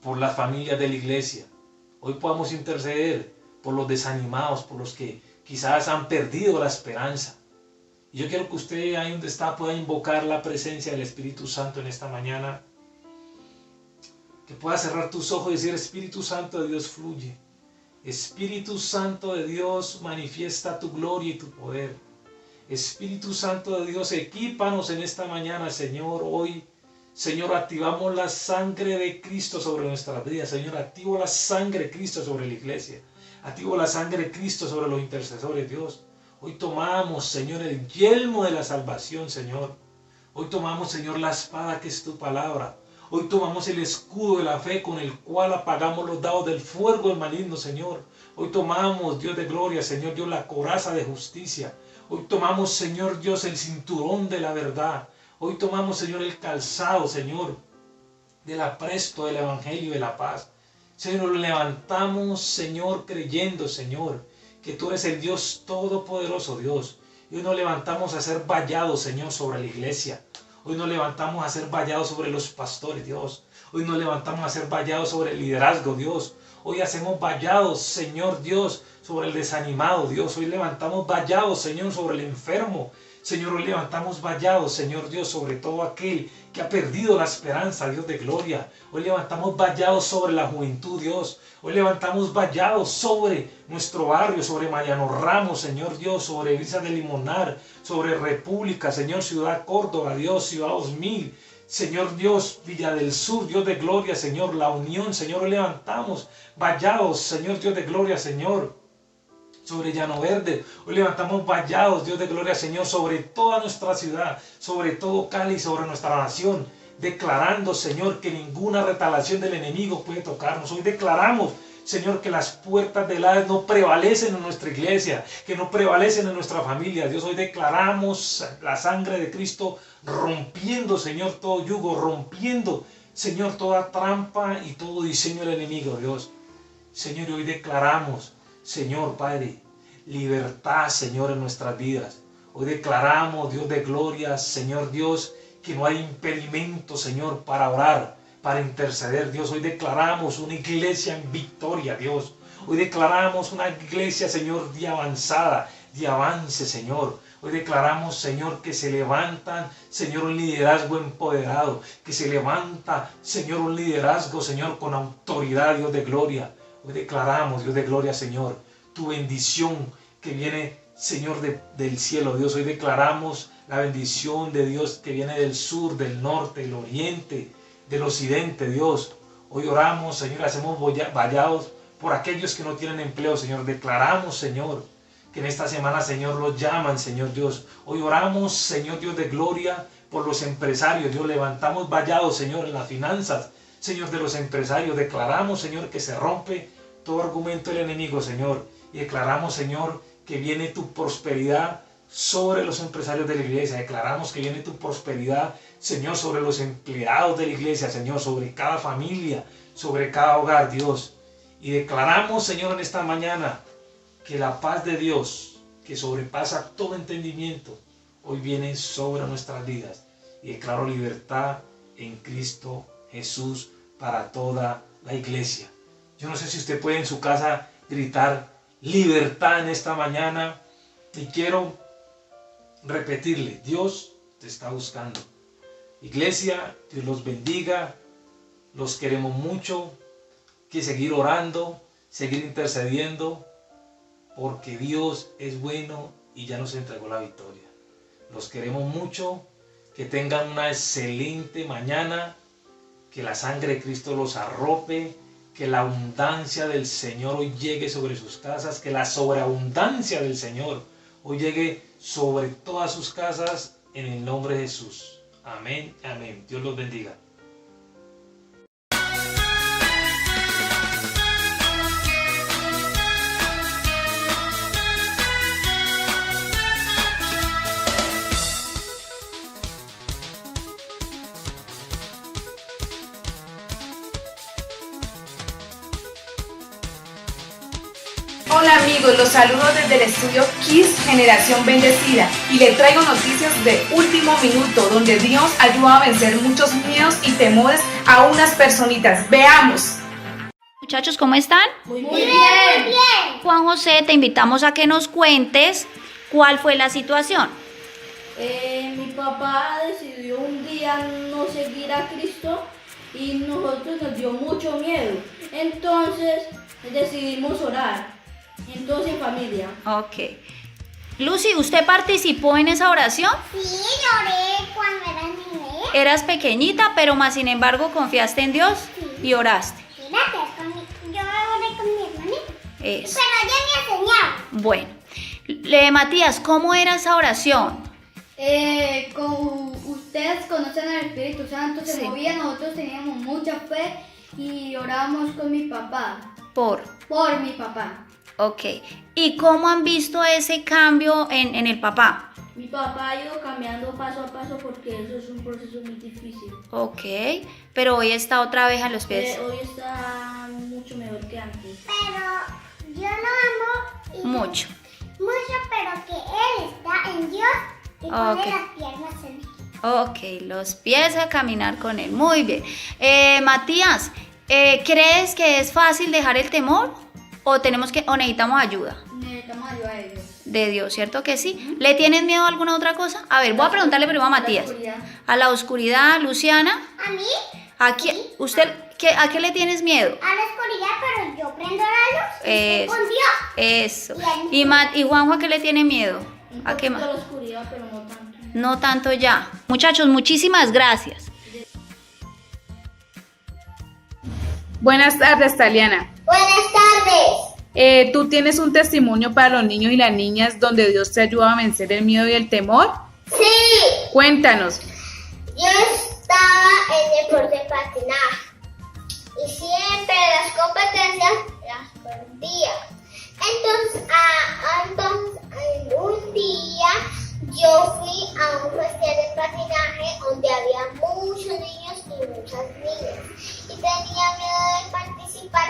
[SPEAKER 2] por las familias de la iglesia. Hoy podamos interceder por los desanimados, por los que quizás han perdido la esperanza. Y yo quiero que usted ahí donde está pueda invocar la presencia del Espíritu Santo en esta mañana. Que pueda cerrar tus ojos y decir: Espíritu Santo de Dios, fluye. Espíritu Santo de Dios, manifiesta tu gloria y tu poder. Espíritu Santo de Dios, equípanos en esta mañana, Señor. Hoy, Señor, activamos la sangre de Cristo sobre nuestras vidas. Señor, activo la sangre de Cristo sobre la iglesia. Activo la sangre de Cristo sobre los intercesores, Dios. Hoy tomamos, Señor, el yelmo de la salvación, Señor. Hoy tomamos, Señor, la espada que es tu palabra. Hoy tomamos el escudo de la fe con el cual apagamos los dardos del fuego del maligno, Señor. Hoy tomamos, Dios de gloria, Señor, Dios, la coraza de justicia. Hoy tomamos, Señor Dios, el cinturón de la verdad. Hoy tomamos, Señor, el calzado, Señor, del apresto del evangelio y de la paz. Señor, nos levantamos, Señor, creyendo, Señor, que tú eres el Dios todopoderoso, Dios. Y hoy nos levantamos a ser vallados, Señor, sobre la iglesia. Hoy nos levantamos a ser vallados sobre los pastores, Dios. Hoy nos levantamos a ser vallados sobre el liderazgo, Dios. Hoy hacemos vallados, Señor Dios, sobre el desanimado, Dios. Hoy levantamos vallados, Señor, sobre el enfermo. Señor, hoy levantamos vallados, Señor Dios, sobre todo aquel que ha perdido la esperanza, Dios de gloria. Hoy levantamos vallados sobre la juventud, Dios. Hoy levantamos vallados sobre nuestro barrio, sobre Mariano Ramos, Señor Dios, sobre Brisa de Limonar, sobre República, Señor, Ciudad Córdoba, Dios, Ciudad 2000, Señor Dios, Villa del Sur, Dios de gloria, Señor, La Unión, Señor, hoy levantamos vallados, Señor Dios de gloria, Señor, sobre Llano Verde. Hoy levantamos vallados, Dios de gloria, Señor, sobre toda nuestra ciudad, sobre todo Cali, sobre nuestra nación, declarando, Señor, que ninguna retaliación del enemigo puede tocarnos. Hoy declaramos, Señor, que las puertas del Hades no prevalecen en nuestra iglesia, que no prevalecen en nuestra familia. Dios, hoy declaramos la sangre de Cristo rompiendo, Señor, todo yugo, rompiendo, Señor, toda trampa y todo diseño del enemigo, Dios. Señor, hoy declaramos, Señor, Padre, libertad, Señor, en nuestras vidas. Hoy declaramos, Dios de gloria, Señor Dios, que no hay impedimento, Señor, para orar, para interceder, Dios. Hoy declaramos una iglesia en victoria, Dios. Hoy declaramos una iglesia, Señor, de avanzada, de avance, Señor. Hoy declaramos, Señor, que se levantan, Señor, un liderazgo empoderado, que se levanta, Señor, un liderazgo, Señor, con autoridad, Dios de gloria. Hoy declaramos, Dios de gloria, Señor, tu bendición que viene, Señor, del cielo, Dios. Hoy declaramos la bendición de Dios que viene del sur, del norte, del oriente, del occidente, Dios. Hoy oramos, Señor, hacemos vallados por aquellos que no tienen empleo, Señor. Declaramos, Señor, que en esta semana, Señor, los llaman, Señor Dios. Hoy oramos, Señor Dios de gloria, por los empresarios, Dios. Levantamos vallados, Señor, en las finanzas, Señor, de los empresarios. Declaramos, Señor, que se rompe todo argumento del enemigo, Señor. Y declaramos, Señor, que viene tu prosperidad sobre los empresarios de la iglesia. Declaramos que viene tu prosperidad, Señor, sobre los empleados de la iglesia, Señor, sobre cada familia, sobre cada hogar, Dios. Y declaramos, Señor, en esta mañana que la paz de Dios, que sobrepasa todo entendimiento, hoy viene sobre nuestras vidas. Y declaro libertad en Cristo Jesús para toda la iglesia. Yo no sé si usted puede en su casa gritar libertad en esta mañana. Y quiero repetirle, Dios te está buscando. Iglesia, Dios los bendiga. Los queremos mucho. Que seguir orando, seguir intercediendo, porque Dios es bueno y ya nos entregó la victoria. Los queremos mucho. Que tengan una excelente mañana. Que la sangre de Cristo los arrope. Que la abundancia del Señor hoy llegue sobre sus casas. Que la sobreabundancia del Señor hoy llegue sobre todas sus casas en el nombre de Jesús. Amén, amén. Dios los bendiga.
[SPEAKER 3] Hola amigos, los saludo desde el estudio Kiss Generación Bendecida y le traigo noticias de último minuto donde Dios ayuda a vencer muchos miedos y temores a unas personitas. Veamos.
[SPEAKER 4] Muchachos, ¿cómo están?
[SPEAKER 5] Muy bien.
[SPEAKER 4] Juan José, te invitamos a que nos cuentes cuál fue la situación.
[SPEAKER 5] Mi papá decidió un día no seguir a Cristo y nosotros nos dio mucho miedo. Entonces decidimos orar. Entonces en familia.
[SPEAKER 4] Ok. Lucy, ¿usted participó en esa oración?
[SPEAKER 6] Sí, lloré cuando era niña.
[SPEAKER 4] Eras pequeñita, pero más sin embargo confiaste en Dios y oraste.
[SPEAKER 6] Gracias, yo oré con mi hermanita.
[SPEAKER 4] Eso.
[SPEAKER 6] Pero ella me enseñaba.
[SPEAKER 4] Bueno, Matías, ¿cómo era esa oración?
[SPEAKER 5] Ustedes conocen al Espíritu Santo, se
[SPEAKER 4] Sí.
[SPEAKER 5] movía, nosotros teníamos mucha fe y oramos con mi papá, por mi papá.
[SPEAKER 4] Ok. ¿Y cómo han visto ese cambio en el papá?
[SPEAKER 5] Mi papá ha ido cambiando paso a paso porque eso es un proceso muy difícil.
[SPEAKER 4] Ok. Pero hoy está otra vez a los pies.
[SPEAKER 5] Hoy está mucho mejor que antes.
[SPEAKER 6] Pero yo lo amo y
[SPEAKER 4] Mucho.
[SPEAKER 6] mucho, pero que él está en Dios y pone
[SPEAKER 4] Ok.
[SPEAKER 6] las piernas en mí.
[SPEAKER 4] Ok, los pies a caminar con él. Muy bien. Matías, ¿crees que es fácil dejar el temor? ¿O necesitamos ayuda
[SPEAKER 5] Necesitamos ayuda de Dios.
[SPEAKER 4] de Dios? ¿Cierto que sí? ¿Le tienes miedo a alguna otra cosa? A ver, voy a preguntarle primero a Matías. A la oscuridad, Luciana.
[SPEAKER 6] A mí,
[SPEAKER 4] ¿A qué le tienes miedo?
[SPEAKER 6] a la oscuridad, pero yo prendo la luz y estoy con Dios.
[SPEAKER 4] Eso.
[SPEAKER 6] Bien.
[SPEAKER 4] ¿Y Juanjo a qué le tiene miedo? ¿A qué más?
[SPEAKER 5] La oscuridad, pero no tanto.
[SPEAKER 4] No tanto ya. Muchachos, muchísimas gracias.
[SPEAKER 3] Buenas tardes, Taliana.
[SPEAKER 6] Buenas tardes.
[SPEAKER 3] ¿Tú tienes un testimonio para los niños y las niñas donde Dios te ayuda a vencer el miedo y el temor?
[SPEAKER 6] Sí,
[SPEAKER 3] Cuéntanos.
[SPEAKER 6] yo estaba en deporte de patinaje y siempre las competencias las perdía. Entonces, un día yo fui a un festival de patinaje donde había muchos niños y muchas niñas. Y tenía miedo de participar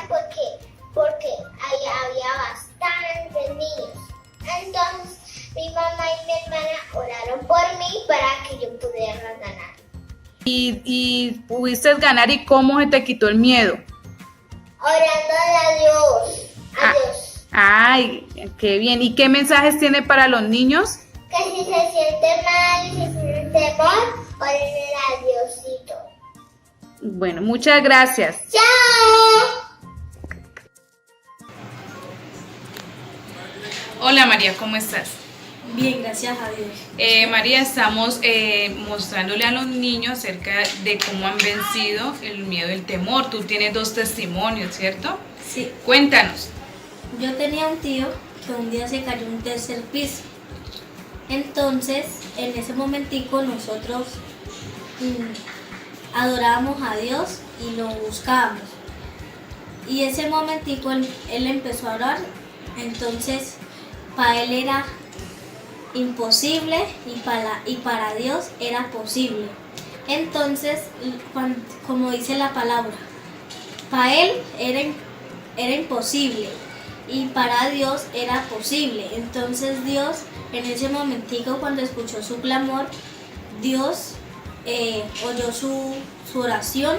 [SPEAKER 6] porque ahí había bastantes niños. Entonces, mi mamá y mi hermana oraron por mí para que yo pudiera ganar.
[SPEAKER 3] Y pudiste ganar, ¿y cómo se te quitó el miedo?
[SPEAKER 6] Orándole a Dios. A Dios.
[SPEAKER 3] Ay, qué bien. ¿Y qué mensajes tiene para los niños?
[SPEAKER 6] Que si se siente mal y si se siente temor, oren a Diosito.
[SPEAKER 3] Bueno, muchas gracias.
[SPEAKER 6] ¡Chao!
[SPEAKER 3] Hola María, ¿cómo estás?
[SPEAKER 5] Bien, gracias a Dios.
[SPEAKER 3] María, estamos mostrándole a los niños acerca de cómo han vencido el miedo y el temor. Tú tienes 2 testimonios, ¿cierto?
[SPEAKER 5] Sí,
[SPEAKER 3] Cuéntanos.
[SPEAKER 5] yo tenía un tío que un día se cayó en un tercer piso. Entonces, en ese momentico nosotros adorábamos a Dios y lo buscábamos. Y ese momentico él empezó a orar, entonces para él era imposible y para Dios era posible. Entonces, como dice la palabra, para él era imposible y para Dios era posible. Entonces Dios, en ese momentico, cuando escuchó su clamor, Dios oyó su oración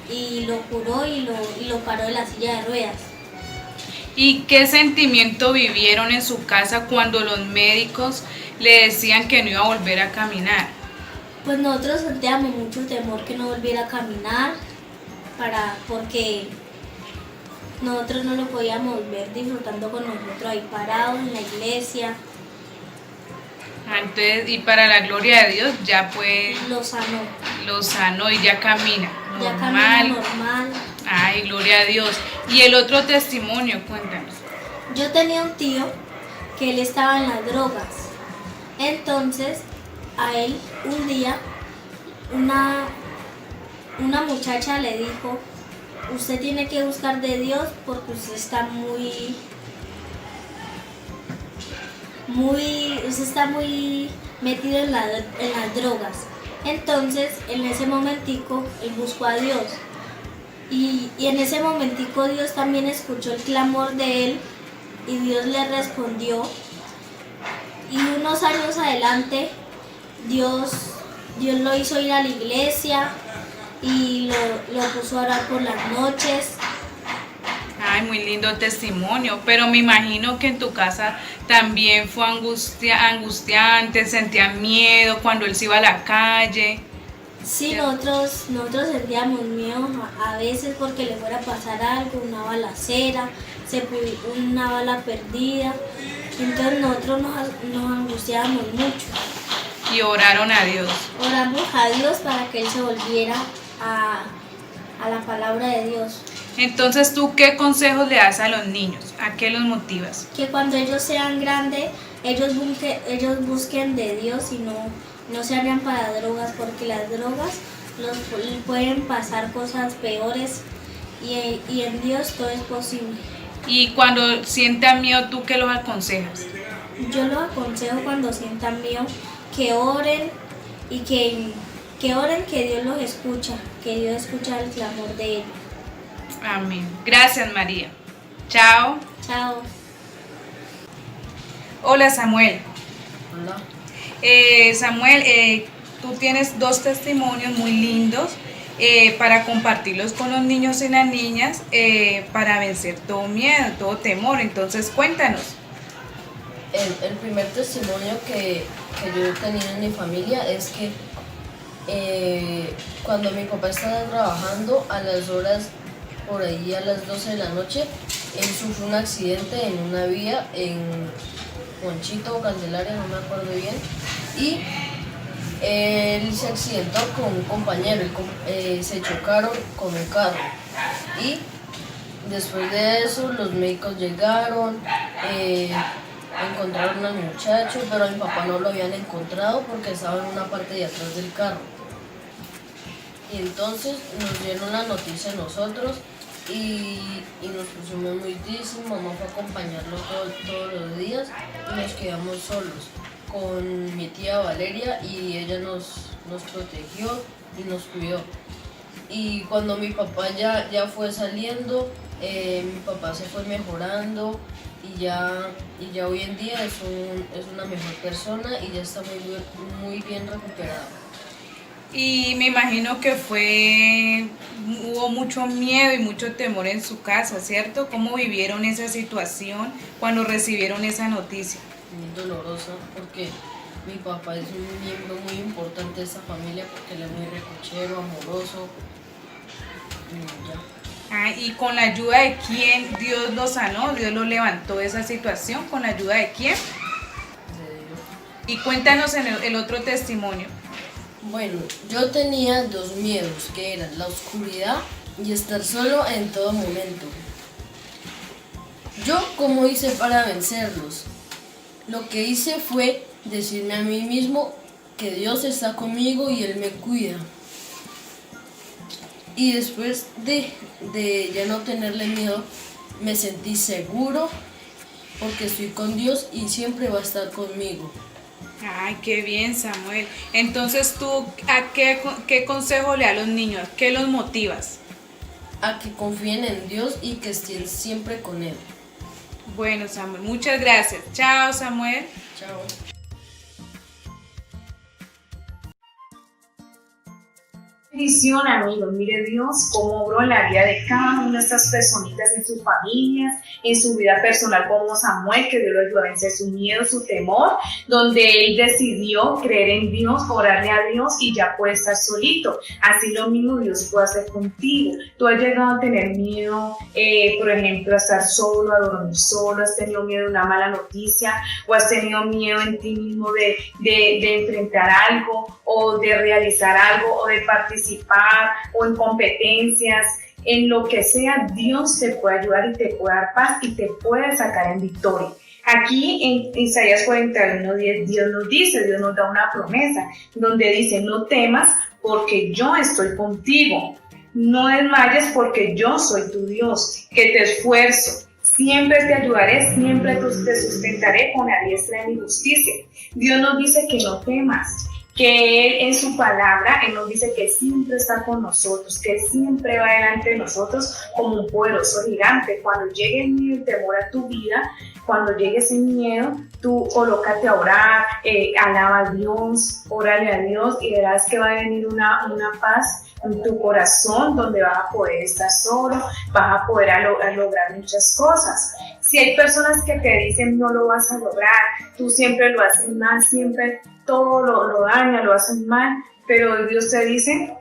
[SPEAKER 5] y lo curó y lo paró de la silla de ruedas.
[SPEAKER 3] ¿Y qué sentimiento vivieron en su casa cuando los médicos le decían que no iba a volver a caminar?
[SPEAKER 5] Pues nosotros sentíamos mucho temor que no volviera a caminar, porque nosotros no lo podíamos ver disfrutando con nosotros ahí parados en la iglesia.
[SPEAKER 3] Entonces, y para la gloria de Dios, ya pues
[SPEAKER 5] Lo sanó.
[SPEAKER 3] lo sanó y ya camina
[SPEAKER 5] Ya camina
[SPEAKER 3] normal.
[SPEAKER 5] normal.
[SPEAKER 3] Ay, gloria a Dios. Y el otro testimonio, cuéntanos.
[SPEAKER 5] Yo tenía un tío que él estaba en las drogas. Entonces, a él un día una muchacha le dijo: usted tiene que buscar de Dios porque usted está muy metido en las drogas. Entonces, en ese momentico, él buscó a Dios. Y en ese momentico Dios también escuchó el clamor de él y Dios le respondió. Y unos años adelante, Dios lo hizo ir a la iglesia y lo puso a orar por las noches.
[SPEAKER 3] Ay, muy lindo testimonio, pero me imagino que en tu casa también fue angustiante, sentían miedo cuando él se iba a la calle.
[SPEAKER 5] Sí, nosotros sentíamos miedo a veces porque le fuera a pasar algo, una balacera, una bala perdida. Entonces nosotros nos angustiábamos mucho.
[SPEAKER 3] Y oraron a Dios.
[SPEAKER 5] Oramos a Dios para que Él se volviera a la palabra de Dios.
[SPEAKER 3] Entonces, ¿tú qué consejos le das a los niños? ¿A qué los motivas?
[SPEAKER 5] Que cuando ellos sean grandes, ellos busquen de Dios y no se hagan para drogas, porque las drogas pueden pasar cosas peores y en Dios todo es posible.
[SPEAKER 3] Y cuando sientan miedo, ¿tú qué los aconsejas?
[SPEAKER 5] Yo los aconsejo cuando sientan miedo que oren y que oren, que Dios los escucha, que Dios escucha el clamor de ellos.
[SPEAKER 3] Amén. Gracias, María. Chao.
[SPEAKER 5] Chao.
[SPEAKER 3] Hola, Samuel.
[SPEAKER 2] Hola.
[SPEAKER 3] Samuel, tú tienes 2 testimonios muy lindos para compartirlos con los niños y las niñas para vencer todo miedo, todo temor. Entonces, cuéntanos.
[SPEAKER 7] El primer testimonio que yo he tenido en mi familia es que cuando mi papá estaba trabajando a las horas, por ahí a las 12 de la noche, él sufrió un accidente en una vía en Conchito o Candelaria, no me acuerdo bien, y él se accidentó con un compañero, se chocaron con un carro y Después de eso, los médicos llegaron, encontraron al muchacho, pero a mi papá no lo habían encontrado porque estaba en una parte de atrás del carro. Y entonces nos dieron la noticia a nosotros y nos pusimos muy tristes. Mi mamá fue a acompañarlo todos los días y nos quedamos solos con mi tía Valeria, y ella nos protegió y nos cuidó. Y cuando mi papá ya fue saliendo, mi papá se fue mejorando y ya hoy en día es una mejor persona y ya está muy bien recuperado.
[SPEAKER 3] Y me imagino que hubo mucho miedo y mucho temor en su casa, ¿cierto? ¿Cómo vivieron esa situación cuando recibieron esa noticia?
[SPEAKER 7] Muy dolorosa, porque mi papá es un miembro muy importante de esta familia, porque él es muy recochero, amoroso. Y ya.
[SPEAKER 3] ¿Y con la ayuda de quién Dios lo sanó? ¿Dios lo levantó de esa situación? ¿Con la ayuda de quién?
[SPEAKER 7] De Dios.
[SPEAKER 3] Y cuéntanos en el otro testimonio.
[SPEAKER 7] Bueno, yo tenía dos miedos, que eran la oscuridad y estar solo en todo momento. Yo, ¿cómo hice para vencerlos? Lo que hice fue decirme a mí mismo que Dios está conmigo y Él me cuida. Y después de ya no tenerle miedo, me sentí seguro porque estoy con Dios y siempre va a estar conmigo.
[SPEAKER 3] Ay, qué bien, Samuel. Entonces tú, ¿a qué consejo le das a los niños? ¿Qué los motivas?
[SPEAKER 7] A que confíen en Dios y que estén siempre con Él.
[SPEAKER 3] Bueno, Samuel, muchas gracias. Chao, Samuel.
[SPEAKER 7] Chao.
[SPEAKER 3] Bendición, amigos. Mire Dios cómo obró en la vida de cada una de estas personitas, en sus familias, en su vida personal, como Samuel, que Dios lo ayudó a vencer su miedo, su temor, donde él decidió creer en Dios, orarle a Dios y ya puede estar solito. Así lo mismo Dios puede hacer contigo. Tú has llegado a tener miedo, por ejemplo, a estar solo, a dormir solo, has tenido miedo de una mala noticia, o has tenido miedo en ti mismo de enfrentar algo, o de realizar algo, o de participar, o en competencias. En lo que sea, Dios te puede ayudar y te puede dar paz y te puede sacar en victoria. Aquí en Isaías 41:10 Dios nos da una promesa donde dice: no temas porque yo estoy contigo, no desmayes porque yo soy tu Dios, que te esfuerzo, siempre te ayudaré, siempre te sustentaré con la diestra de mi justicia. Dios nos dice que no temas, que Él en su palabra, Él nos dice que siempre está con nosotros, que siempre va delante de nosotros como un poderoso gigante. Cuando llegue el miedo y el temor a tu vida, cuando llegue ese miedo, tú colócate a orar, alaba a Dios, órale a Dios y verás que va a venir una paz en tu corazón donde vas a poder estar solo, vas a poder lograr muchas cosas. Si hay personas que te dicen no lo vas a lograr, tú siempre lo haces mal, siempre todo lo daña, lo hacen mal, pero Dios te dice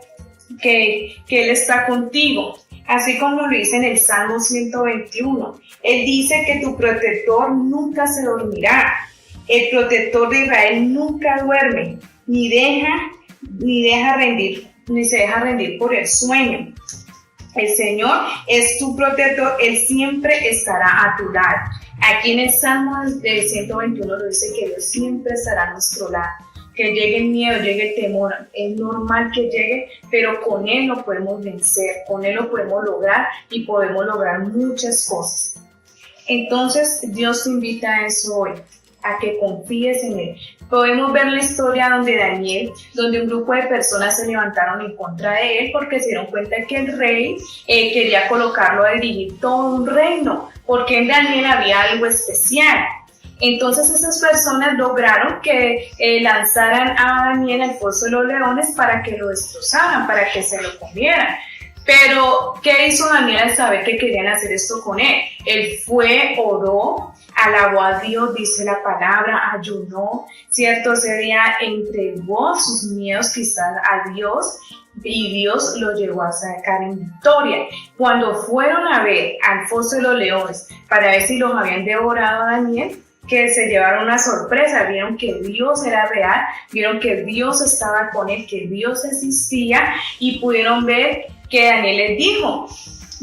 [SPEAKER 3] que Él está contigo. Así como lo dice en el Salmo 121, Él dice que tu protector nunca se dormirá. El protector de Israel nunca duerme, ni se deja rendir por el sueño. El Señor es tu protector, Él siempre estará a tu lado. Aquí en el Salmo del 121 lo dice que Dios siempre estará a nuestro lado. Que llegue el miedo, llegue el temor, es normal que llegue, pero con Él lo podemos vencer, con Él lo podemos lograr y podemos lograr muchas cosas. Entonces Dios te invita a eso hoy, a que confíes en Él. Podemos ver la historia donde un grupo de personas se levantaron en contra de él porque se dieron cuenta que el rey quería colocarlo a dirigir todo un reino, porque en Daniel había algo especial. Entonces esas personas lograron que lanzaran a Daniel al foso de los leones para que lo destrozaran, para que se lo comieran. Pero, ¿qué hizo Daniel al saber que querían hacer esto con él? Él fue, oró, alabó a Dios, dice la palabra, ayunó, ¿cierto? Ese día entregó sus miedos quizás a Dios y Dios lo llevó a sacar en victoria. Cuando fueron a ver al foso de los leones para ver si los habían devorado a Daniel, que se llevaron una sorpresa, vieron que Dios era real, vieron que Dios estaba con él, que Dios existía y pudieron ver que Daniel les dijo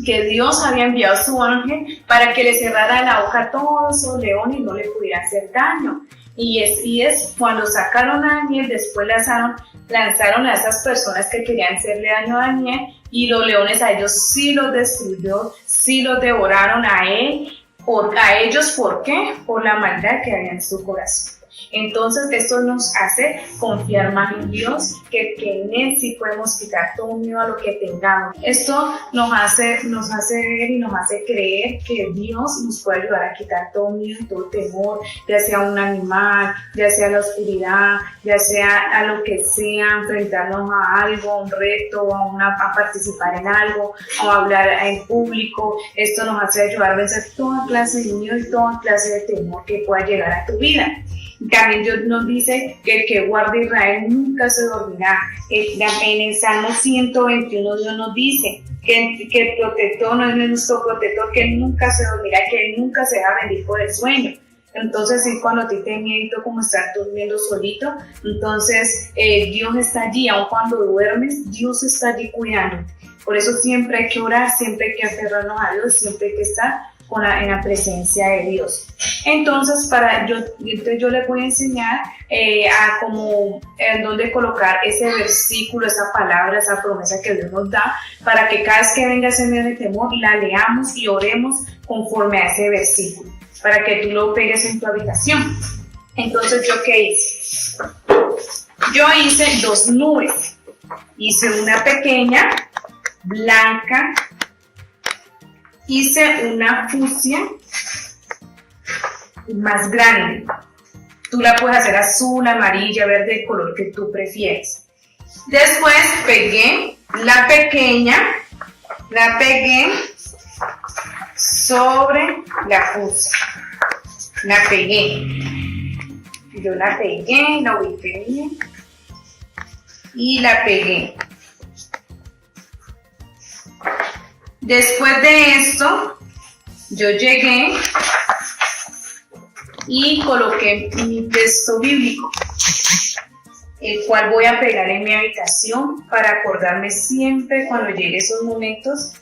[SPEAKER 3] que Dios había enviado a su ángel para que le cerrara la boca a todos esos leones y no le pudiera hacer daño. Y es cuando sacaron a Daniel, después lanzaron a esas personas que querían hacerle daño a Daniel, y los leones a ellos sí los destruyó, sí los devoraron a ellos, ¿por qué? Por la maldad que había en su corazón. Entonces esto nos hace confiar más en Dios, que en Él sí podemos quitar todo miedo a lo que tengamos. Esto nos hace ver y nos hace creer que Dios nos puede ayudar a quitar todo miedo y todo temor, ya sea un animal, ya sea la oscuridad, ya sea a lo que sea, enfrentarnos a algo, a un reto, a participar en algo, o a hablar en público. Esto nos hace ayudar a vencer toda clase de miedo y toda clase de temor que pueda llegar a tu vida. También Dios nos dice que el que guarda a Israel nunca se dormirá. En el Salmo 121 Dios nos dice que el protector no es nuestro protector, que Él nunca se dormirá, que Él nunca se deja rendir por el sueño. Entonces, sí, cuando a ti te miedo como estar durmiendo solito, entonces Dios está allí, aun cuando duermes, Dios está allí cuidándote. Por eso siempre hay que orar, siempre hay que aferrarnos a Dios, siempre hay que estar en la presencia de Dios. Entonces, yo les voy a enseñar a cómo en dónde colocar ese versículo, esa palabra, esa promesa que Dios nos da, para que cada vez que venga ese miedo de temor, la leamos y oremos conforme a ese versículo, para que tú lo pegues en tu habitación. Entonces, ¿yo qué hice? Yo hice 2 nubes. Hice una pequeña, blanca. Hice una fucsia más grande. Tú la puedes hacer azul, amarilla, verde, el color que tú prefieres. Después pegué la pequeña, la pegué sobre la fucsia. La pegué. Yo la pegué, la ubiqué bien y la pegué. Después de esto, yo llegué y coloqué mi texto bíblico, el cual voy a pegar en mi habitación para acordarme siempre cuando llegue esos momentos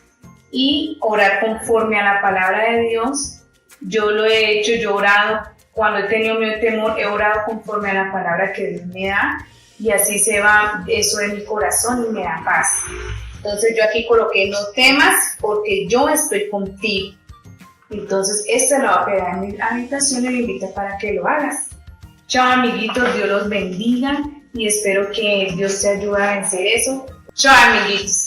[SPEAKER 3] y orar conforme a la palabra de Dios. Yo lo he hecho, yo he orado, cuando he tenido miedo y temor, he orado conforme a la palabra que Dios me da, y así se va eso de mi corazón y me da paz. Entonces yo aquí coloqué los temas porque yo estoy contigo. Entonces esto lo voy a pegar en mi habitación y lo invito para que lo hagas. Chao amiguitos, Dios los bendiga y espero que Dios te ayude a vencer eso. Chao amiguitos.